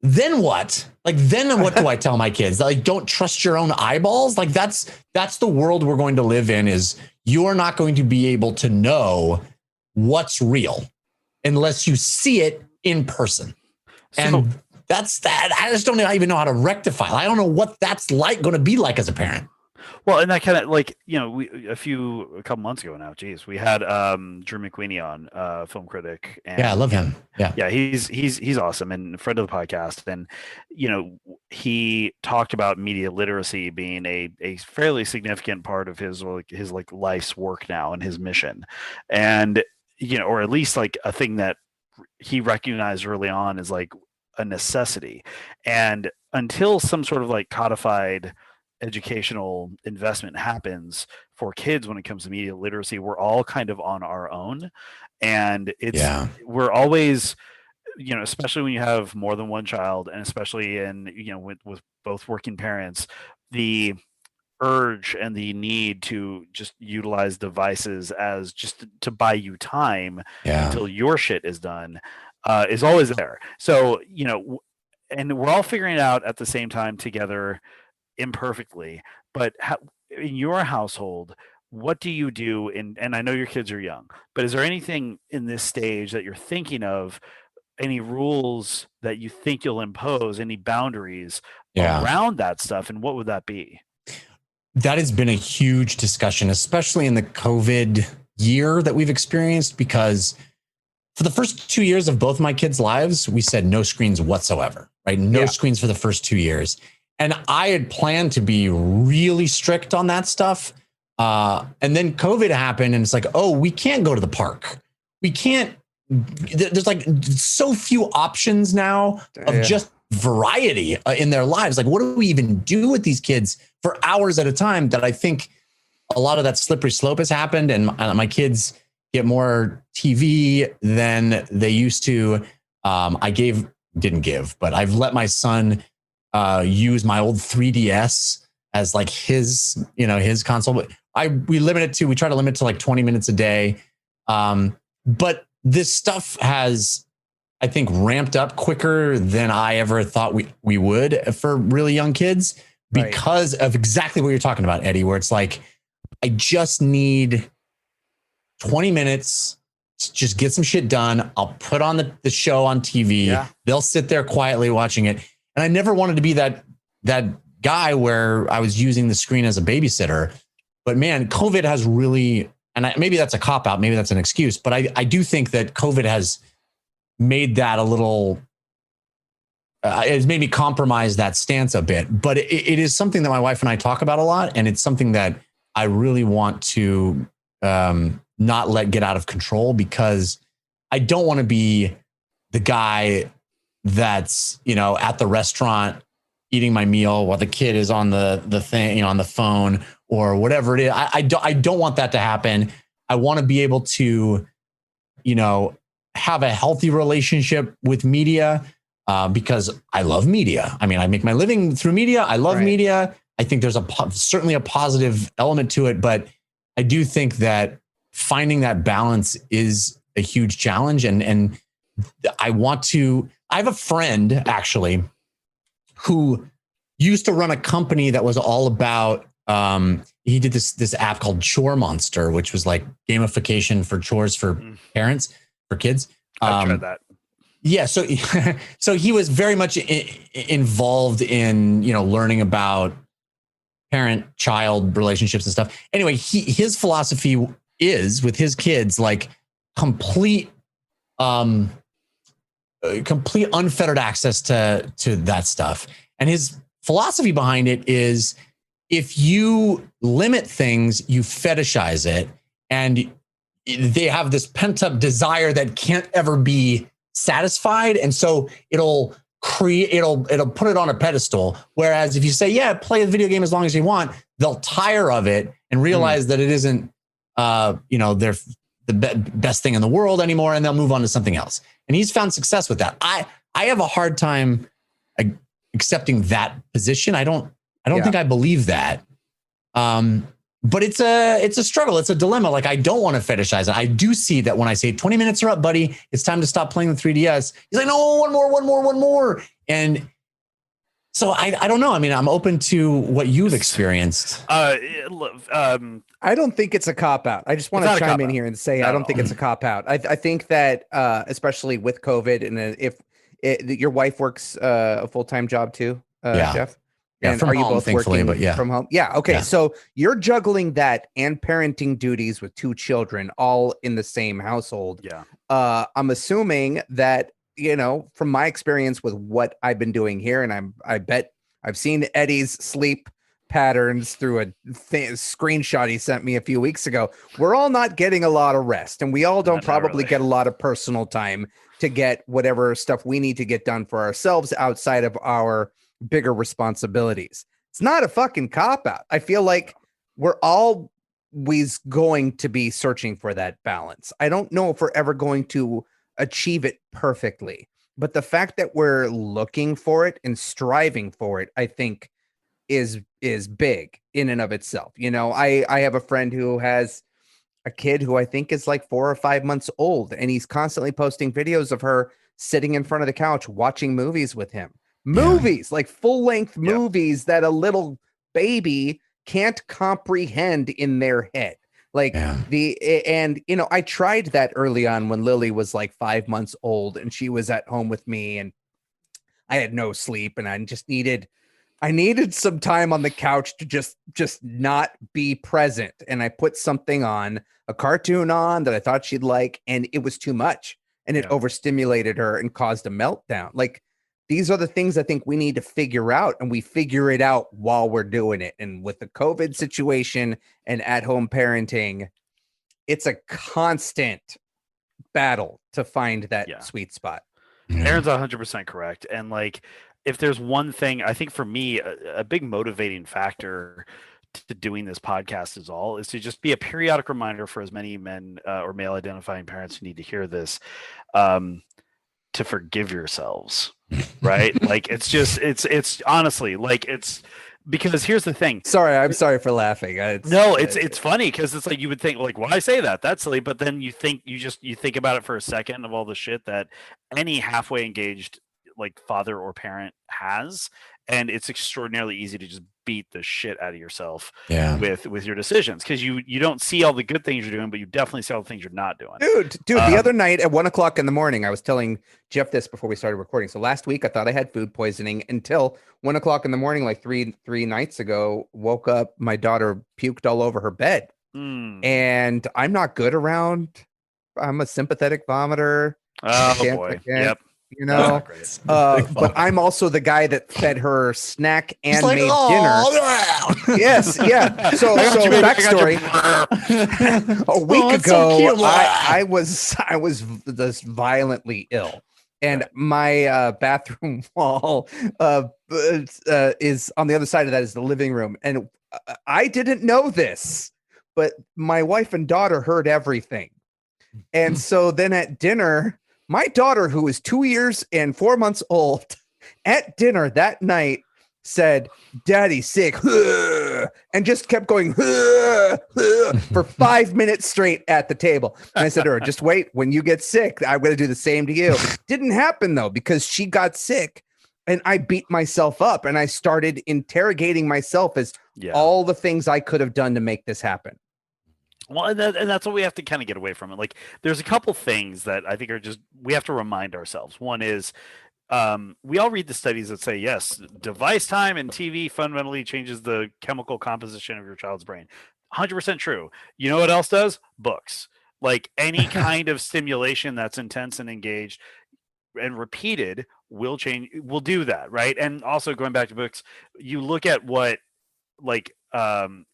S3: then what? Like, then what do I tell my kids? Like, don't trust your own eyeballs. Like that's the world we're going to live in, is you're not going to be able to know what's real unless you see it in person. And that's that. I just don't even know how to rectify. I don't know what that's going to be like as a parent.
S2: Well, and that kind of like, a couple months ago now, we had Drew McWeeny on, film critic. And,
S3: I love him.
S2: Yeah, he's awesome and a friend of the podcast. And, he talked about media literacy being a fairly significant part of his life's work now and his mission. And, or at least like a thing that he recognized early on as like a necessity. And until some sort of like codified educational investment happens for kids when it comes to media literacy, we're all kind of on our own. And we're always, especially when you have more than one child, and especially in, with both working parents, the urge and the need to just utilize devices as just to buy you time until your shit is done is always there. So, and we're all figuring it out at the same time together, imperfectly. But in your household, what do you do? And I know your kids are young, but is there anything in this stage that you're thinking of, any rules that you think you'll impose, any boundaries around that stuff? And what would that be?
S3: That has been a huge discussion, especially in the COVID year that we've experienced, because for the first 2 years of both my kids' lives, we said no screens whatsoever, right? No screens for the first 2 years. And I had planned to be really strict on that stuff. And then COVID happened, and it's like, oh, we can't go to the park. We can't, there's like so few options now of just variety in their lives. Like, what do we even do with these kids for hours at a time? That I think a lot of that slippery slope has happened, and my kids get more TV than they used to. Didn't give, but I've let my son use my old 3DS as like his console. But we try to limit to like 20 minutes a day. But this stuff has, I think, ramped up quicker than I ever thought we would for really young kids, because of exactly what you're talking about, Eddie, where it's like, I just need 20 minutes to just get some shit done. I'll put on the show on TV. Yeah. They'll sit there quietly watching it. And I never wanted to be that guy where I was using the screen as a babysitter. But man, COVID has really, and maybe that's a cop out, maybe that's an excuse, but I do think that COVID has made that a little, it's made me compromise that stance a bit. But it is something that my wife and I talk about a lot. And it's something that I really want to not let get out of control, because I don't want to be the guy that's, at the restaurant eating my meal while the kid is on the thing, on the phone or whatever it is. I don't want that to happen. I want to be able to, have a healthy relationship with media, because I love media. I mean, I make my living through media. I love media. I think there's certainly a positive element to it, but I do think that finding that balance is a huge challenge. And I have a friend actually who used to run a company that was all about, he did this app called Chore Monster, which was like gamification for chores for parents, for kids.
S2: I've tried that.
S3: Yeah. So, so he was very much involved in, learning about parent-child relationships and stuff. Anyway, his philosophy is with his kids, like complete unfettered access to that stuff. And his philosophy behind it is, if you limit things, you fetishize it, and they have this pent-up desire that can't ever be satisfied. And so it'll put it on a pedestal. Whereas if you say, yeah, play the video game as long as you want, they'll tire of it and realize that it isn't, they're the best thing in the world anymore, and they'll move on to something else. And he's found success with that. I have a hard time accepting that position. I don't think I believe that. But it's a struggle. It's a dilemma. Like, I don't want to fetishize it. I do see that when I say 20 minutes are up, buddy, it's time to stop playing the 3DS. He's like, no, one more. And so I don't know. I mean, I'm open to what you've experienced.
S1: I don't think it's a cop out. I just want to chime in here and say, I don't think it's a cop out. I think that, especially with COVID, and if your wife works a full-time job too, Jeff?
S3: Yeah,
S1: and are you both working
S3: from
S1: home? Yeah. Okay. Yeah. So you're juggling that and parenting duties with two children all in the same household.
S2: Yeah.
S1: I'm assuming that, from my experience with what I've been doing here, and I bet I've seen Eddie's sleep patterns through a screenshot he sent me a few weeks ago. We're all not getting a lot of rest, and we all don't probably get a lot of personal time to get whatever stuff we need to get done for ourselves outside of our bigger responsibilities. It's not a fucking cop out. I feel like we're always going to be searching for that balance. I don't know if we're ever going to achieve it perfectly, but the fact that we're looking for it and striving for it, I think is big in and of itself. I have a friend who has a kid who I think is like 4 or 5 months old, and he's constantly posting videos of her sitting in front of the couch watching movies with him. Movies, like full-length movies that a little baby can't comprehend in their head. Like I tried that early on when Lily was like 5 months old and she was at home with me, and I had no sleep, and I needed some time on the couch to just not be present. And I put something on, a cartoon on that I thought she'd like, and it was too much, and it overstimulated her and caused a meltdown. Like, these are the things I think we need to figure out, and we figure it out while we're doing it. And with the COVID situation and at-home parenting, it's a constant battle to find that sweet spot.
S2: Aaron's 100% correct. And like, if there's one thing, I think for me, a big motivating factor to doing this podcast is to just be a periodic reminder for as many men or male identifying parents who need to hear this, to forgive yourselves, right? Like it's honestly like it's because here's the thing.
S1: Sorry, I'm sorry for laughing.
S2: It's funny because it's like you would think like, why say that? That's silly. But then you think about it for a second of all the shit that any halfway engaged like father or parent has, and it's extraordinarily easy to just beat the shit out of yourself with your decisions because you don't see all the good things you're doing, but you definitely see all the things you're not doing.
S1: Dude, the other night at 1 o'clock in the morning, I was telling Jeff this before we started recording. So last week I thought I had food poisoning until 1 o'clock in the morning, like three nights ago. Woke up, my daughter puked all over her bed, and I'm not good around. I'm a sympathetic vomiter.
S2: Oh boy, yep.
S1: You know, but I'm also the guy that fed her snack and made dinner. Yes, yeah. So backstory. A week ago, so I was just violently ill, and my bathroom wall is on the other side of that is the living room, and I didn't know this, but my wife and daughter heard everything, and so then at dinner. My daughter, who is 2 years and 4 months old, at dinner that night said, "Daddy's sick," and just kept going for 5 minutes straight at the table. And I said to her, "Just wait. When you get sick, I'm going to do the same to you." Didn't happen, though, because she got sick, and I beat myself up, and I started interrogating myself as all the things I could have done to make this happen.
S2: Well, and that's what we have to kind of get away from it. Like, there's a couple things that I think are just we have to remind ourselves. One is we all read the studies that say, yes, device time and TV fundamentally changes the chemical composition of your child's brain. 100% true. You know what else does? Books. Like any kind of stimulation that's intense and engaged and repeated will do that, right? And also going back to books, you look at what like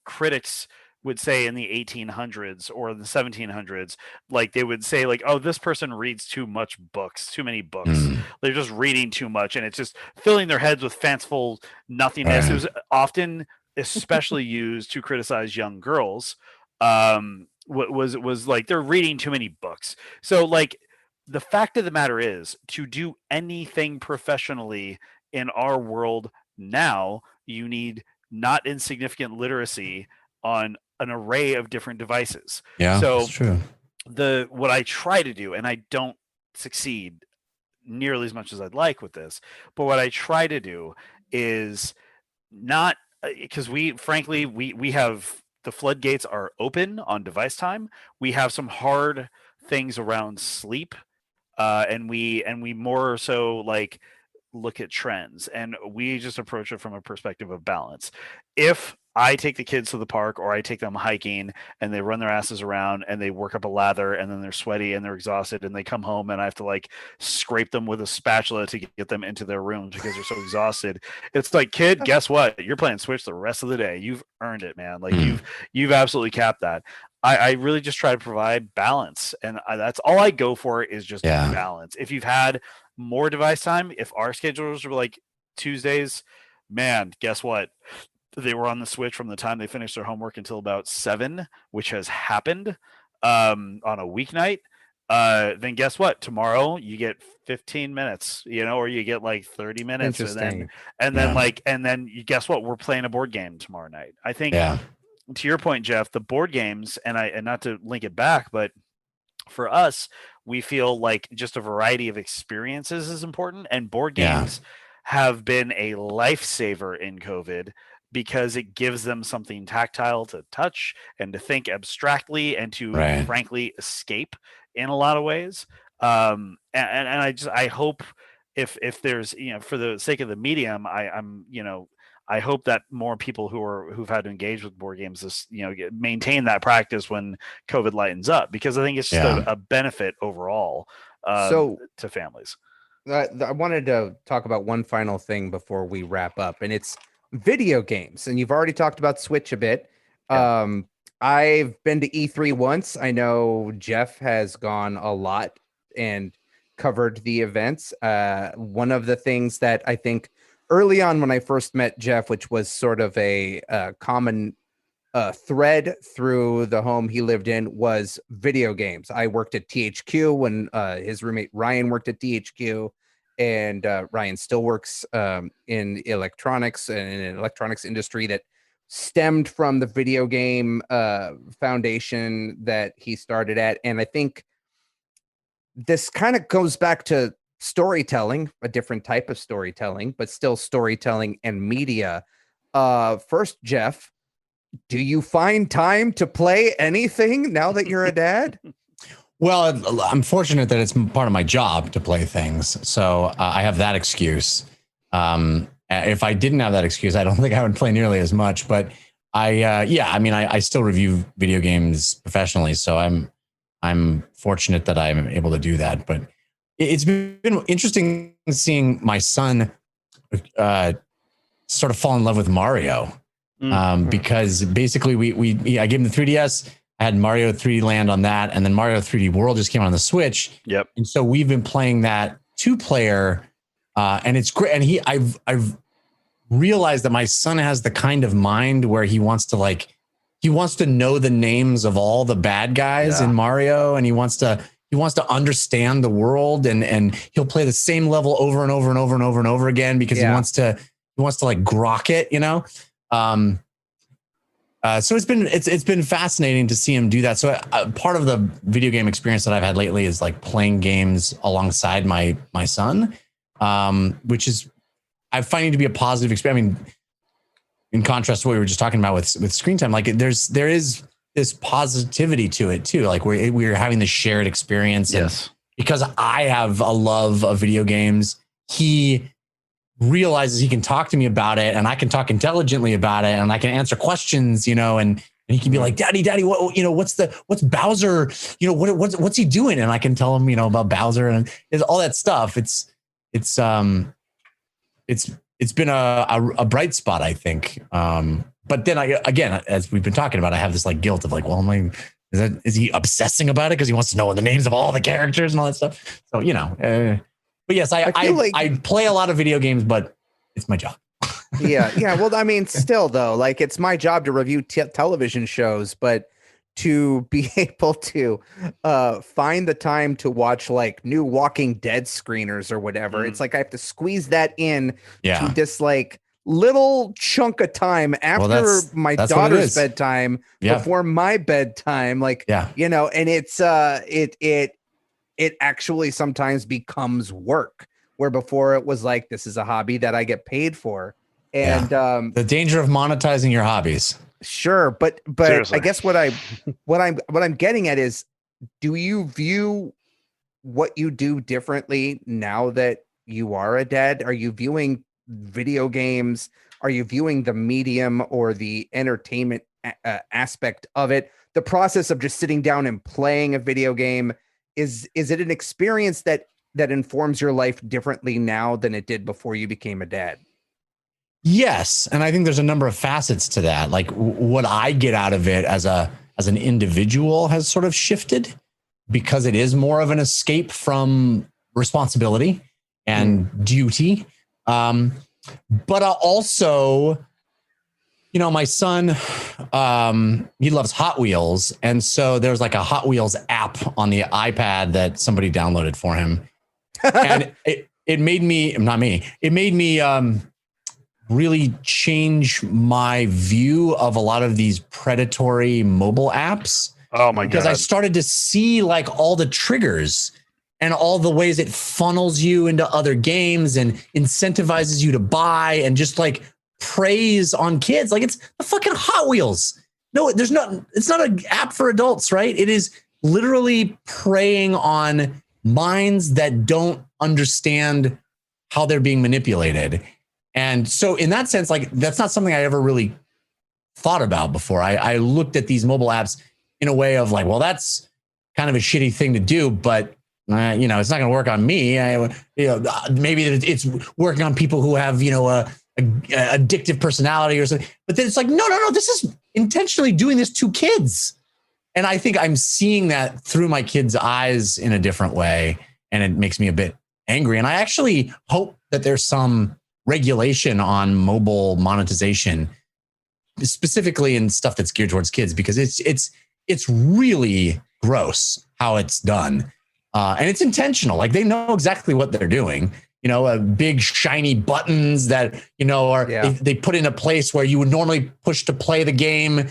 S2: critics would say in the 1800s or the 1700s, like they would say like, oh, this person reads too many books. They're just reading too much and it's just filling their heads with fanciful nothingness. It was often especially used to criticize young girls. Was like they're reading too many books. So like the fact of the matter is, to do anything professionally in our world now, you need not insignificant literacy on an array of different devices.
S3: Yeah,
S2: so
S3: that's true.
S2: What I try to do, and I don't succeed nearly as much as I'd like with this, but what I try to do is not because we have the floodgates are open on device time. We have some hard things around sleep, and we more so like look at trends, and we just approach it from a perspective of balance. If I take the kids to the park or I take them hiking and they run their asses around and they work up a lather and then they're sweaty and they're exhausted and they come home and I have to like scrape them with a spatula to get them into their rooms because they're so exhausted. It's like, kid, guess what? You're playing Switch the rest of the day. You've earned it, man. Like you've absolutely capped that. I really just try to provide balance, and that's all I go for is just balance. If you've had more device time, if our schedules were like Tuesdays, man, guess what? They were on the Switch from the time they finished their homework until about 7, which has happened on a weeknight. Then guess what? Tomorrow you get 15 minutes, or you get like 30 minutes, and then you guess what? We're playing a board game tomorrow night. I think to your point, Jeff, the board games, and not to link it back, but for us, we feel like just a variety of experiences is important, and board games have been a lifesaver in COVID because it gives them something tactile to touch and to think abstractly and to frankly escape in a lot of ways. And I hope if there's, for the sake of the medium, I hope that more people who've had to engage with board games, maintain that practice when COVID lightens up, because I think it's just a benefit overall to families.
S1: I wanted to talk about one final thing before we wrap up, and it's video games. And you've already talked about Switch a bit. I've been to E3 once. I know Jeff has gone a lot and covered the events. One of the things that I think early on when I first met Jeff, which was sort of a common thread through the home he lived in was video games. I worked at THQ when his roommate Ryan worked at THQ, and Ryan still works in electronics and in an electronics industry that stemmed from the video game foundation that he started at. And I think this kind of goes back to storytelling, a different type of storytelling, but still storytelling and media. First, Jeff, do you find time to play anything now that you're a dad?
S3: Well, I'm fortunate that it's part of my job to play things. So I have that excuse. If I didn't have that excuse, I don't think I would play nearly as much. But I still review video games professionally. So I'm fortunate that I'm able to do that. But it's been interesting seeing my son sort of fall in love with Mario. Because basically I gave him the 3DS. I had Mario 3D Land on that, and then Mario 3D World just came out on the Switch.
S2: Yep.
S3: And so we've been playing that 2-player, and it's great. And I've realized that my son has the kind of mind where he wants to know the names of all the bad guys in Mario, and he wants to understand the world, and he'll play the same level over and over and over and over and over again because he wants to like grok it, you know. So it's been fascinating to see him do that. So part of the video game experience that I've had lately is like playing games alongside my son, which is I'm finding to be a positive experience. I mean, in contrast to what we were just talking about with screen time, like there is this positivity to it too. Like we're having this shared experience.
S2: Yes.
S3: And because I have a love of video games, he realizes he can talk to me about it, and I can talk intelligently about it, and I can answer questions, you know, and he can be like, Daddy, what, you know, what's Bowser, you know, what's he doing? And I can tell him, you know, about Bowser and all that stuff. It's been a bright spot, I think. But then again, as we've been talking about, I have this like guilt of like, well, is he obsessing about it because he wants to know the names of all the characters and all that stuff? So, you know, but yes, I play a lot of video games, but it's my job.
S1: Yeah. Well, I mean, still though, like it's my job to review television shows, but to be able to find the time to watch like new Walking Dead screeners or whatever, it's like I have to squeeze that in to this like little chunk of time after my daughter's bedtime, before my bedtime, like you know, and it's it actually sometimes becomes work, where before it was like, this is a hobby that I get paid for. And
S3: the danger of monetizing your hobbies.
S1: Sure. But seriously. I guess what I'm getting at is, do you view what you do differently now that you are a dad? Are you viewing video games? Are you viewing the medium or the entertainment aspect of it? The process of just sitting down and playing a video game, is it an experience that informs your life differently now than it did before you became a dad?
S3: Yes. And I think there's a number of facets to that. Like what I get out of it as an individual has sort of shifted, because it is more of an escape from responsibility and duty. But also, you know, my son, he loves Hot Wheels. And so there's like a Hot Wheels app on the iPad that somebody downloaded for him. And it made me, really change my view of a lot of these predatory mobile apps.
S2: Oh my God.
S3: Because I started to see like all the triggers and all the ways it funnels you into other games and incentivizes you to buy and just like praise on kids. Like it's the fucking Hot Wheels. No, it's not an app for adults, right? It is literally preying on minds that don't understand how they're being manipulated. And so in that sense, like that's not something I ever really thought about before. I looked at these mobile apps in a way of like, well, that's kind of a shitty thing to do, but you know, it's not going to work on me. Maybe it's working on people who have, you know, a addictive personality or something. But then it's like, no, this is intentionally doing this to kids. And I think I'm seeing that through my kids' eyes in a different way. And it makes me a bit angry. And I actually hope that there's some regulation on mobile monetization specifically in stuff that's geared towards kids, because it's really gross how it's done. And it's intentional. Like they know exactly what they're doing. Big shiny buttons that, they put in a place where you would normally push to play the game.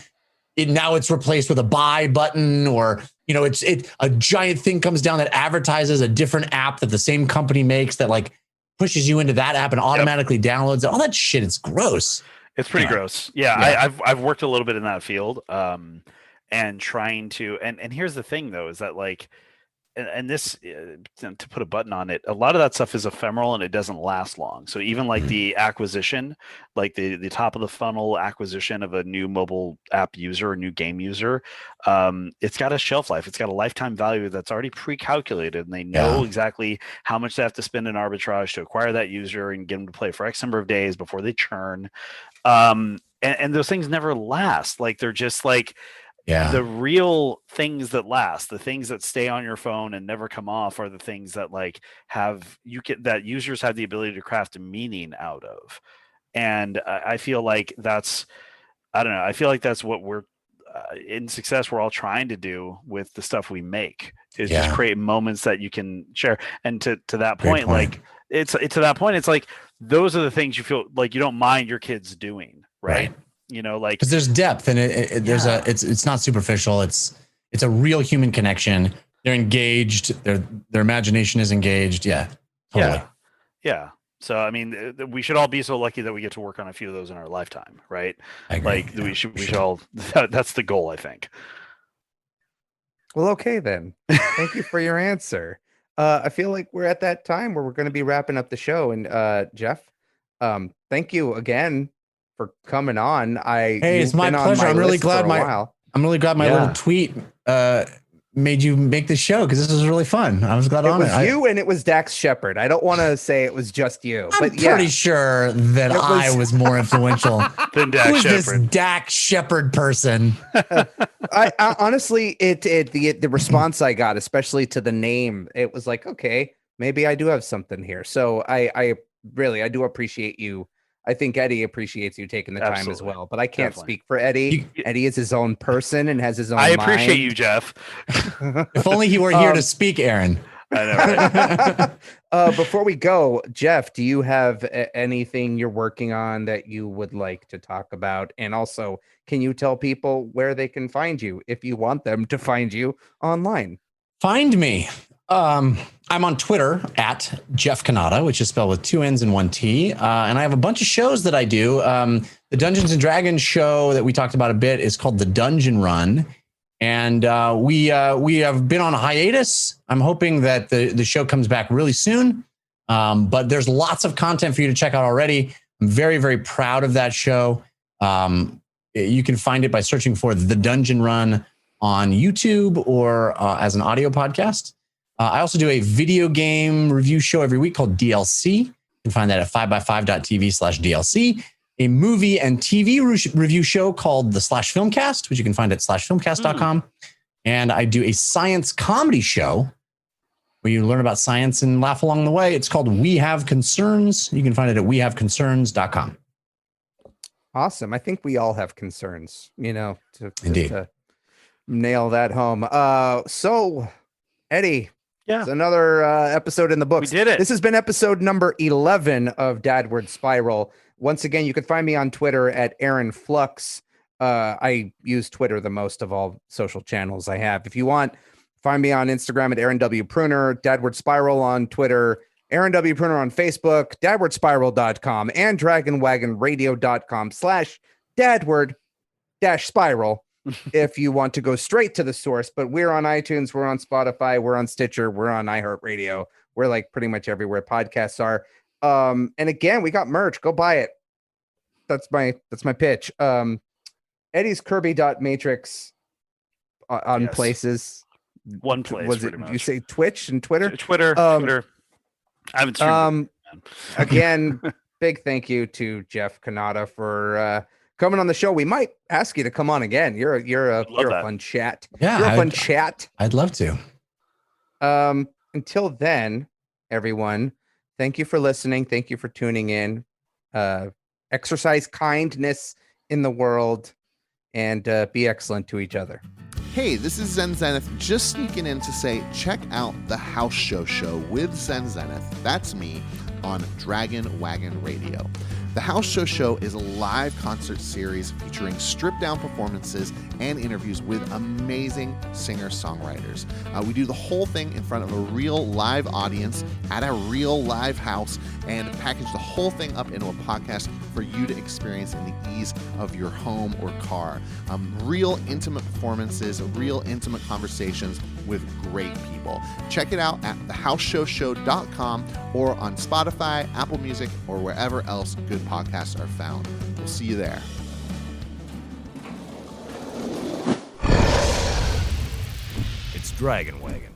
S3: Now it's replaced with a buy button, or, it's a giant thing comes down that advertises a different app that the same company makes that like pushes you into that app and automatically downloads it. All that shit. It's gross.
S2: It's pretty gross. Yeah. I've worked a little bit in that field, and trying to, and here's the thing though, is that like, and this, to put a button on it, a lot of that stuff is ephemeral and it doesn't last long. So even like the acquisition, like the top of the funnel acquisition of a new mobile app user, a new game user, it's got a shelf life. It's got a lifetime value that's already pre-calculated, and they know exactly how much they have to spend in arbitrage to acquire that user and get them to play for X number of days before they churn. And those things never last. Like they're just like, the real things that last, the things that stay on your phone and never come off, are the things that like that users have the ability to craft a meaning out of. And I feel like that's what we're in Success, we're all trying to do with the stuff we make, is just create moments that you can share. And to that point, like it's to that point, it's like those are the things you feel like you don't mind your kids doing, right? Like
S3: because there's depth, and it's not superficial. It's a real human connection. They're engaged. Their imagination is engaged. Yeah, totally.
S2: Yeah. So I mean, we should all be so lucky that we get to work on a few of those in our lifetime, right?
S3: I agree.
S2: Like we should all. That's the goal, I think.
S1: Well, okay then. Thank you for your answer. I feel like we're at that time where we're going to be wrapping up the show. And Jeff, thank you again for coming on.
S3: It's my pleasure. I'm really glad my little tweet made you make the show, because this was really fun. I was glad on it.
S1: It was you and it was Dax Shepard. I don't want to say it was just you,
S3: but I'm pretty sure that I was more influential
S2: than Dax Shepard.
S3: Who's this Dax Shepard person?
S1: I honestly, the response I got, especially to the name, it was like, okay, maybe I do have something here. So I really do appreciate you. I think Eddie appreciates you taking the time as well, but I can't speak for Eddie. Eddie is his own person and has his own.
S2: I appreciate you, Jeff.
S3: If only he were here to speak, Aaron.
S2: I know, right?
S1: Before we go, Jeff, do you have anything you're working on that you would like to talk about? And also, can you tell people where they can find you if you want them to find you online?
S3: Find me. I'm on Twitter at Jeff Cannata, which is spelled with 2 N's and 1 T. And I have a bunch of shows that I do. The Dungeons and Dragons show that we talked about a bit is called The Dungeon Run. And we have been on a hiatus. I'm hoping that the show comes back really soon. But there's lots of content for you to check out already. I'm very, very proud of that show. You can find it by searching for The Dungeon Run on YouTube or as an audio podcast. I also do a video game review show every week called DLC. You can find that at 5by5.tv/DLC. A movie and TV review show called the /Filmcast, which you can find at /filmcast.com. And I do a science comedy show where you learn about science and laugh along the way. It's called We Have Concerns. You can find it at wehaveconcerns.com.
S1: Awesome. I think we all have concerns,
S3: Indeed.
S1: to nail that home. So, Eddie, it's another episode in the books.
S2: We did it.
S1: This has been episode number 11 of Dadward Spiral. Once again, you can find me on Twitter at Aaron Flux. I use Twitter the most of all social channels I have. If you want, find me on Instagram at Aaron W. Pruner, Dadward Spiral on Twitter, Aaron W. Pruner on Facebook, dadwardspiral.com, and dragonwagonradio.com/Dadward-Spiral. If you want to go straight to the source, but we're on iTunes, we're on Spotify, we're on Stitcher, we're on iHeartRadio. We're like pretty much everywhere podcasts are. And again, we got merch. Go buy it. That's my pitch. Eddie's Kirby.matrix on places.
S2: One place.
S1: Was it? You say Twitch and Twitter?
S2: Twitter. Twitter. I haven't streamed
S1: again, big thank you to Jeff Cannata for coming on the show. We might ask you to come on again. You're a fun chat.
S3: Yeah,
S1: you're a fun chat.
S3: I'd love to.
S1: Until then, everyone, thank you for listening. Thank you for tuning in. Exercise kindness in the world, and be excellent to each other.
S4: Hey, this is Zen Zenith just sneaking in to say check out the House Show with Zen Zenith. That's me on Dragon Wagon Radio. The House Show is a live concert series featuring stripped-down performances and interviews with amazing singer-songwriters. We do the whole thing in front of a real live audience at a real live house and package the whole thing up into a podcast for you to experience in the ease of your home or car. Real intimate performances, real intimate conversations with great people. Check it out at thehouseshowshow.com or on Spotify, Apple Music, or wherever else good podcasts are found. We'll see you there.
S5: It's Dragon Wagon.